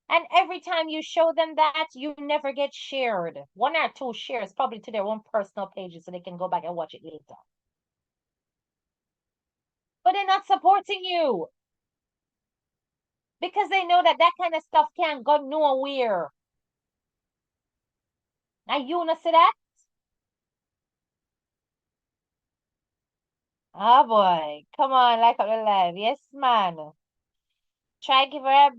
And every time you show them that, you never get shared. 1 or 2 shares, probably to their own personal pages so they can go back and watch it later. But they're not supporting you. Because they know that that kind of stuff can't go nowhere. Now you wanna see that? Oh boy. Come on, like up the live. Yes, man. Try give her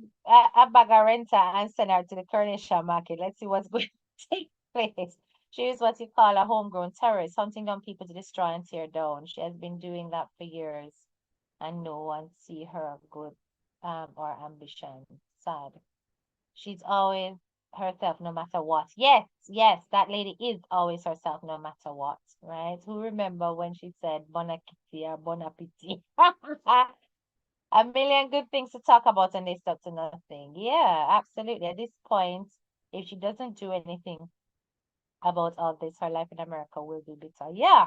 a bag of renter and send her to the Coronation Market. Let's see what's going to take place. She is what you call a homegrown terrorist, hunting down people to destroy and tear down. She has been doing that for years, and no one see her good or ambition. Sad. She's always herself no matter what. Yes, yes, that lady is always herself no matter what, right? Who remember when she said Bon Appetit or Bon Appetit? A million good things to talk about and they stuck to nothing. Yeah, absolutely. At this point, if she doesn't do anything about all this, her life in America will be bitter. Yeah.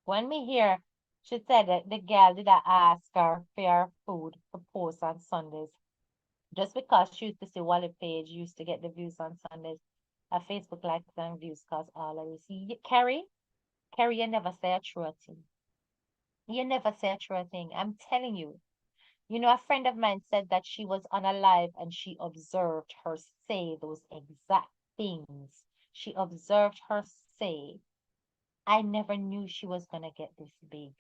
When me hear, she said that the girl did I ask her for her food for post on Sundays. Just because she used to see Wally Page used to get the views on Sundays. Her Facebook likes and views cause all of this. Carrie, you never say a true thing. You never say a true thing. I'm telling you. You know, a friend of mine said that she was on a live and she observed her say those exact things. She observed her say, I never knew she was going to get this big.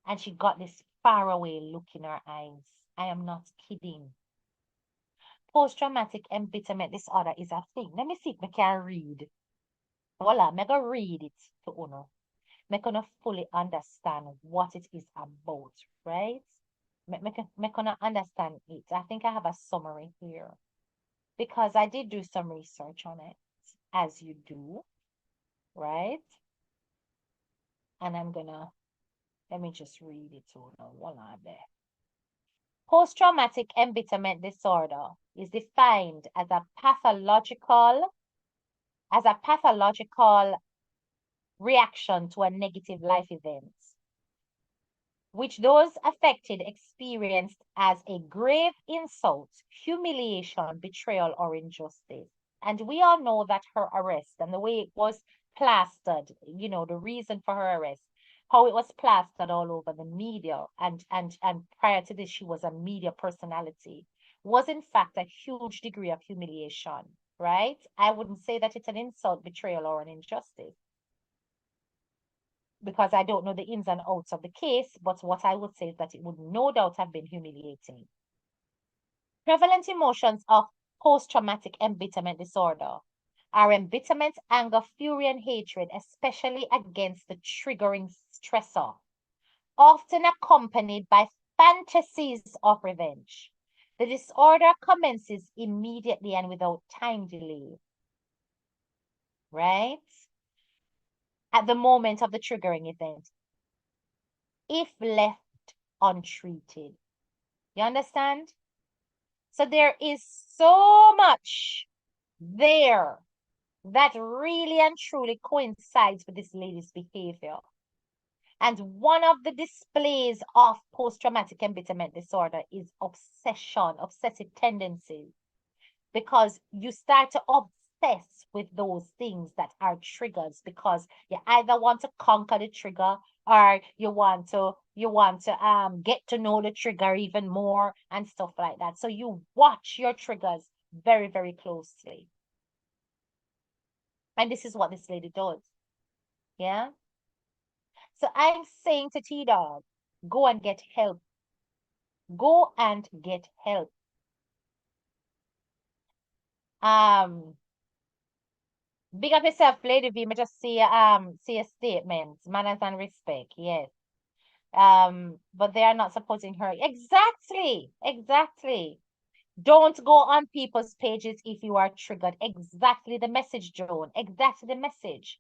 And she got this faraway look in her eyes. I am not kidding. Post-traumatic embitterment disorder is a thing. Let me see if I can read. Voila, I'm going to read it to Uno. I'm going to fully understand what it is about, right? Me gonna understand it. I think I have a summary here because I did do some research on it, as you do, right? And let me just read it to you. Voila there. Post-traumatic embitterment disorder is defined as a pathological as a pathological reaction to a negative life event, which those affected experienced as a grave insult, humiliation, betrayal, or injustice. And we all know that her arrest and the way it was plastered, the reason for her arrest, how it was plastered all over the media, and prior to this, she was a media personality, was in fact a huge degree of humiliation, right? I wouldn't say that it's an insult, betrayal, or an injustice, because I don't know the ins and outs of the case, but what I would say is that it would no doubt have been humiliating. Prevalent emotions of post-traumatic embitterment disorder are embitterment, anger, fury, and hatred, especially against the triggering stressor, often accompanied by fantasies of revenge. The disorder commences immediately and without time delay, right? At the moment of the triggering event, if left untreated. You understand? So there is so much there that really and truly coincides with this lady's behavior. And one of the displays of post-traumatic embitterment disorder is obsession, obsessive tendencies, because you start to obsess with those things that are triggers, because you either want to conquer the trigger, or you want to get to know the trigger even more and stuff like that. So you watch your triggers very, very closely. And this is what this lady does. Yeah. So I'm saying to T-Dawg, go and get help. Go and get help. Big up yourself, Lady V. Me just see a statement. Manners and respect, yes. But they are not supporting her. Exactly, exactly. Don't go on people's pages if you are triggered. Exactly the message, Joan. Exactly the message.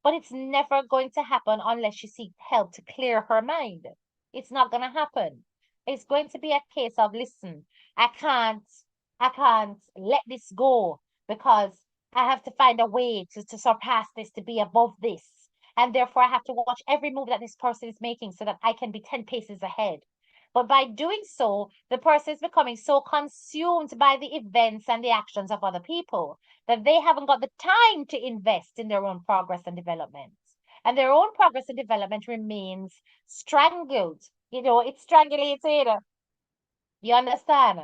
But it's never going to happen unless she seeks help to clear her mind. It's not going to happen. It's going to be a case of, listen, I can't let this go, because I have to find a way to surpass this, to be above this. And therefore, I have to watch every move that this person is making so that I can be 10 paces ahead. But by doing so, the person is becoming so consumed by the events and the actions of other people that they haven't got the time to invest in their own progress and development. And their own progress and development remains strangled. It's strangulated. You understand?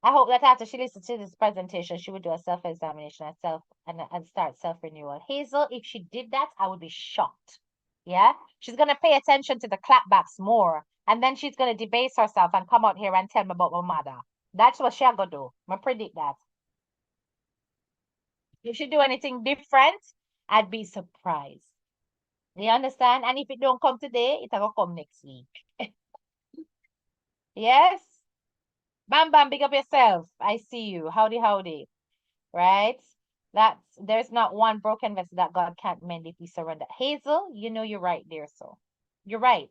I hope that after she listens to this presentation, she would do a self-examination and start self-renewal. Hazel, if she did that, I would be shocked. Yeah? She's going to pay attention to the clapbacks more. And then she's going to debase herself and come out here and tell me about my mother. That's what she'll go do. I predict that. If she do anything different, I'd be surprised. You understand? And if it don't come today, it'll come next week. Yes? Bam Bam, big up yourself. I see you. Howdy, howdy. Right? There's not one broken vessel that God can't mend if we surrender. Hazel, you're right there, so you're right.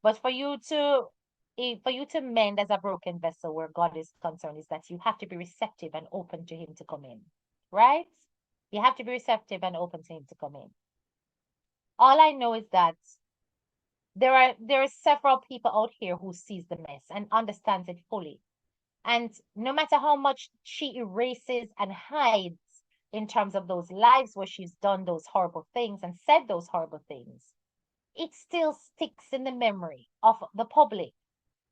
But for you to mend as a broken vessel where God is concerned, is that you have to be receptive and open to him to come in. Right? You have to be receptive and open to him to come in. All I know is that there are several people out here who sees the mess and understands it fully. And no matter how much she erases and hides in terms of those lives where she's done those horrible things and said those horrible things, it still sticks in the memory of the public.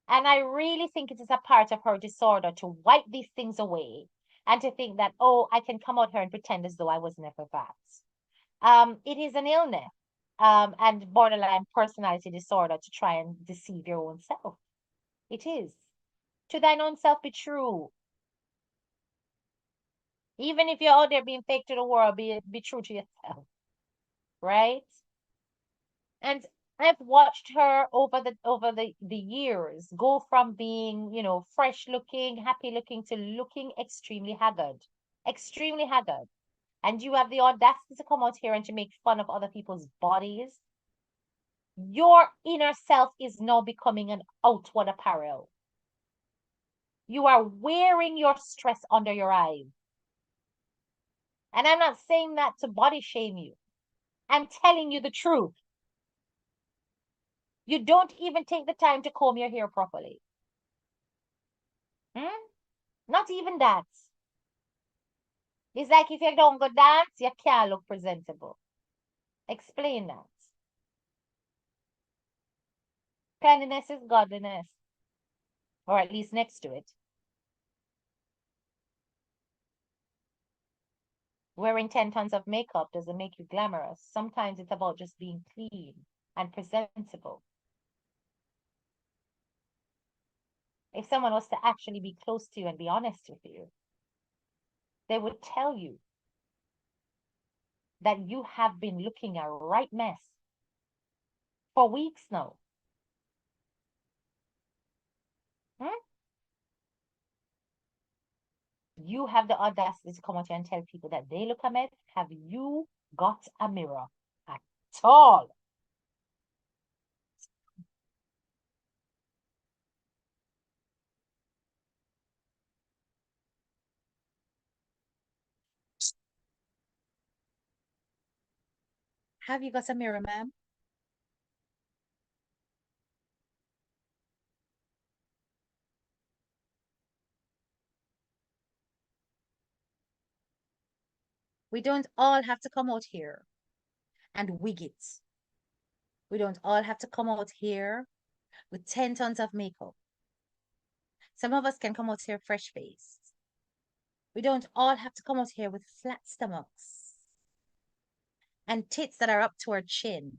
And I really think it is a part of her disorder to wipe these things away and to think that, oh, I can come out here and pretend as though I was never that. It is an illness and borderline personality disorder to try and deceive your own self. It is. To thine own self be true. Even if you're out there being fake to the world, be true to yourself. Right? And I've watched her over the years go from being, fresh looking, happy looking, to looking extremely haggard. Extremely haggard. And you have the audacity to come out here and to make fun of other people's bodies. Your inner self is now becoming an outward apparel. You are wearing your stress under your eyes. And I'm not saying that to body shame you. I'm telling you the truth. You don't even take the time to comb your hair properly. Hmm? Not even that. It's like if you don't go dance, you can't look presentable. Explain that. Cleanliness is godliness, or at least next to it. Wearing 10 tons of makeup doesn't make you glamorous. Sometimes it's about just being clean and presentable. If someone was to actually be close to you and be honest with you, they would tell you that you have been looking a right mess for weeks now. Hmm? You have the audacity to come out here and tell people that they look a mess. Have you got a mirror at all? Have you got a mirror, ma'am? We don't all have to come out here and wig it. We don't all have to come out here with 10 tons of makeup. Some of us can come out here fresh faced. We don't all have to come out here with flat stomachs and tits that are up to our chin.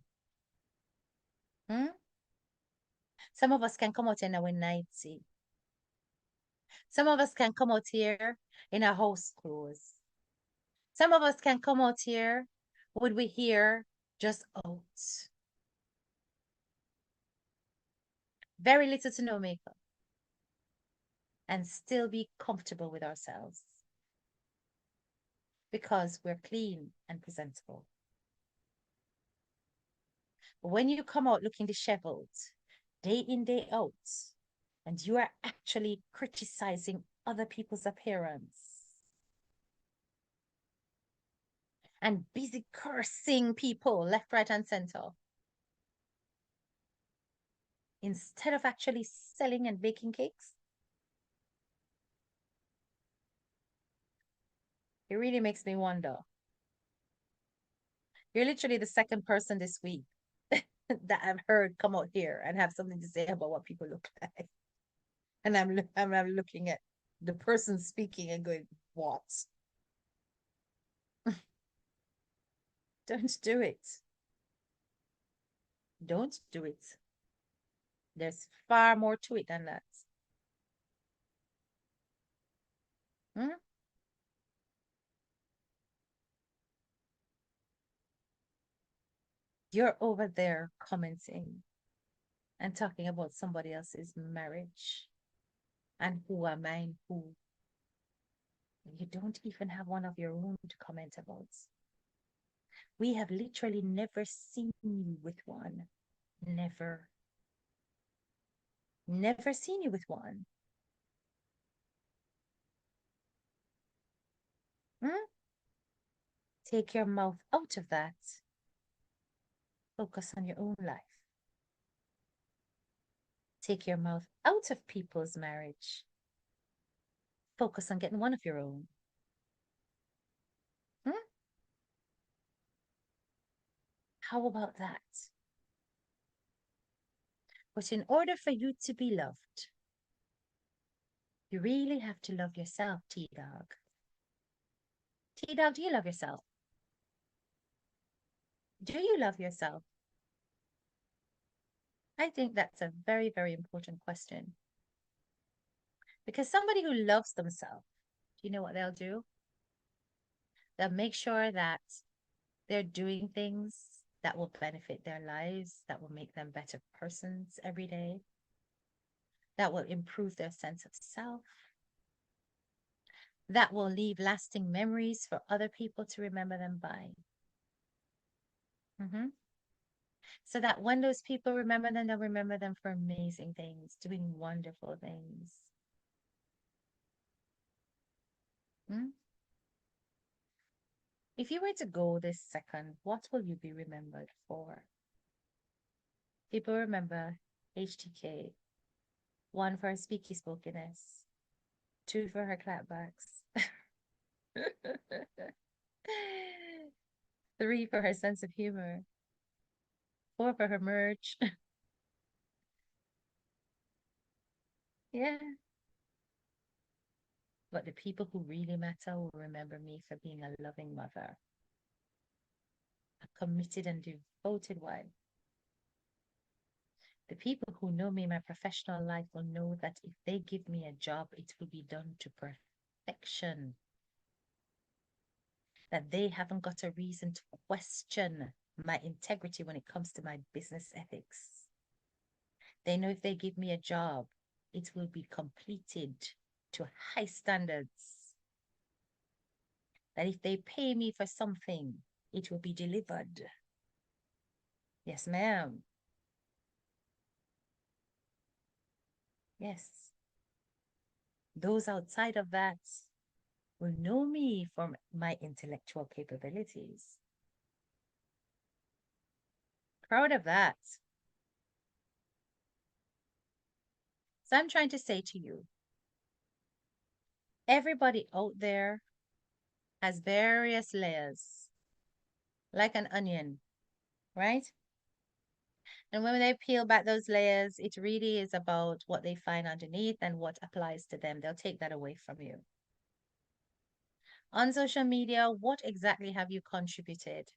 Hmm? Some of us can come out in our nightie. Some of us can come out here in our house clothes. Some of us can come out here with we hair just out. Very little to no makeup. And still be comfortable with ourselves. Because we're clean and presentable. But when you come out looking disheveled, day in, day out, and you are actually criticizing other people's appearance and busy cursing people left, right, and center, instead of actually selling and baking cakes, it really makes me wonder. You're literally the second person this week that I've heard come out here and have something to say about what people look like. And I'm looking at the person speaking and going, what? Don't do it. Don't do it. There's far more to it than that. Hmm? You're over there commenting and talking about somebody else's marriage and who am I and who. You don't even have one of your own to comment about. We have literally never seen you with one. Never. Never seen you with one. Hmm? Take your mouth out of that. Focus on your own life. Take your mouth out of people's marriage. Focus on getting one of your own. Hmm? How about that? But in order for you to be loved, you really have to love yourself, T-Dawg. T-Dawg, do you love yourself? Do you love yourself? I think that's a very, very important question. Because somebody who loves themselves, do you know what they'll do? They'll make sure that they're doing things that will benefit their lives, that will make them better persons every day, that will improve their sense of self, that will leave lasting memories for other people to remember them by. So that when those people remember them, they'll remember them for amazing things, doing wonderful things. Hmm? If you were to go this second, what will you be remembered for? People remember HTK, 1 for her speaky spokenness, 2 for her clapbacks, 3 for her sense of humor, 4 for her merch. Yeah. But the people who really matter will remember me for being a loving mother, a committed and devoted wife. The people who know me in my professional life will know that if they give me a job, it will be done to perfection. That they haven't got a reason to question my integrity when it comes to my business ethics. They know if they give me a job, it will be completed to high standards. That if they pay me for something, it will be delivered. Yes, ma'am. Yes. Those outside of that will know me for my intellectual capabilities. Proud of that. So I'm trying to say to you, everybody out there has various layers, like an onion, right? And when they peel back those layers, it really is about what they find underneath and what applies to them. They'll take that away from you. On social media, what exactly have you contributed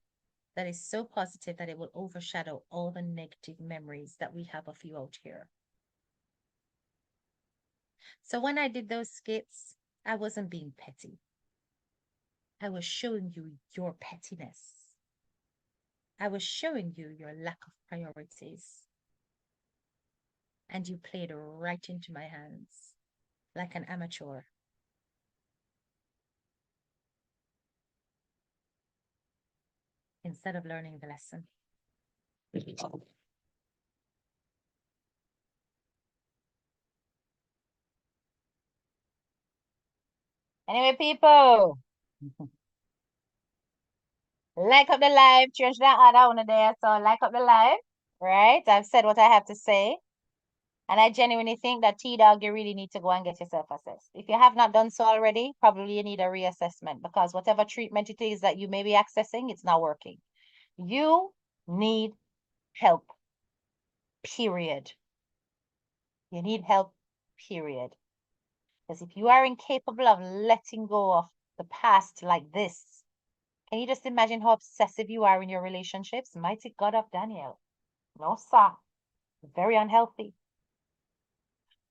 that is so positive that it will overshadow all the negative memories that we have of you out here? So when I did those skits, I wasn't being petty. I was showing you your pettiness. I was showing you your lack of priorities. And you played right into my hands like an amateur. Instead of learning the lesson. Anyway, people, like up the live, change that other one there. So like up the live, right? I've said what I have to say. And I genuinely think that Dawg, you really need to go and get yourself assessed. If you have not done so already, probably you need a reassessment because whatever treatment it is that you may be accessing, it's not working. You need help, period. You need help, period. Because if you are incapable of letting go of the past like this, can you just imagine how obsessive you are in your relationships? Mighty God of Daniel. No, sir. Very unhealthy.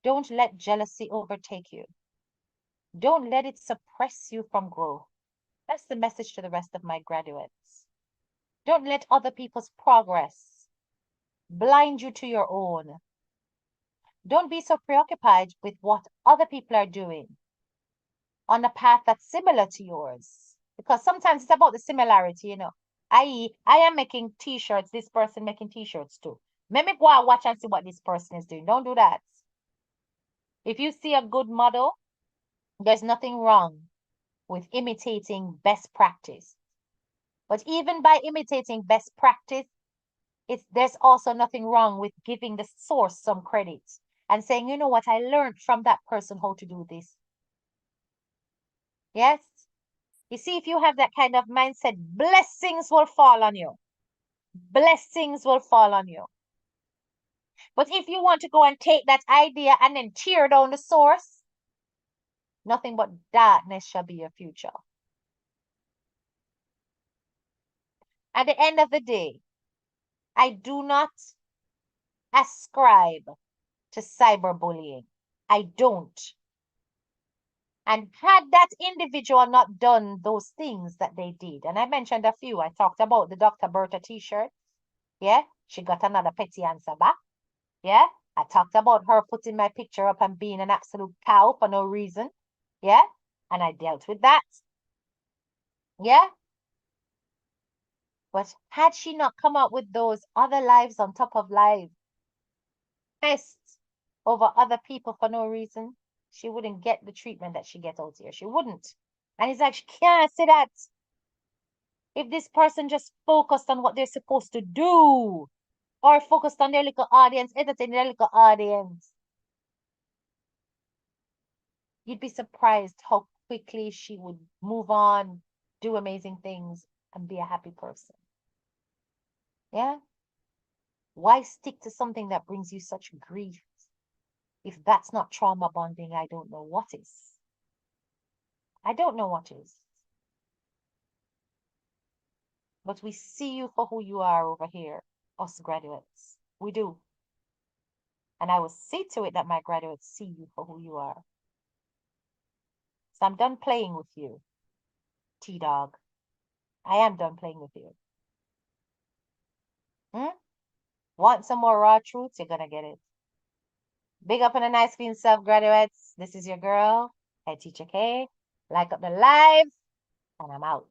Don't let jealousy overtake you. Don't let it suppress you from growth. That's the message to the rest of my graduates. Don't let other people's progress blind you to your own. Don't be so preoccupied with what other people are doing on a path that's similar to yours. Because sometimes it's about the similarity, you know. I.e., I am making t-shirts, this person making t-shirts too. Let me go and watch and see what this person is doing. Don't do that. If you see a good model, there's nothing wrong with imitating best practice. But even by imitating best practice, there's also nothing wrong with giving the source some credit and saying, you know what, I learned from that person how to do this. Yes? You see, if you have that kind of mindset, blessings will fall on you. Blessings will fall on you. But if you want to go and take that idea and then tear down the source, nothing but darkness shall be your future. At the end of the day, I do not ascribe to cyberbullying. I don't. And had that individual not done those things that they did, and I mentioned a few, I talked about the Dr. Bertha t-shirt. Yeah, she got another petty answer back. Yeah, I talked about her putting my picture up and being an absolute cow for no reason. Yeah, and I dealt with that. Yeah. But had she not come up with those other lives on top of lives, pissed over other people for no reason, she wouldn't get the treatment that she gets out here. She wouldn't. And it's like, she can't say that. If this person just focused on what they're supposed to do, or focused on their little audience, entertain their little audience, you'd be surprised how quickly she would move on, do amazing things, and be a happy person. Yeah? Why stick to something that brings you such grief? If that's not trauma bonding, I don't know what is. I don't know what is. But we see you for who you are over here, us graduates. We do. And I will see to it that my graduates see you for who you are. So I'm done playing with you, T-Dog. I am done playing with you. Want some more raw truths? You're gonna get it. Big up on a nice clean self, graduates. This is your girl, Head Teacher K. Like up the live, and I'm out.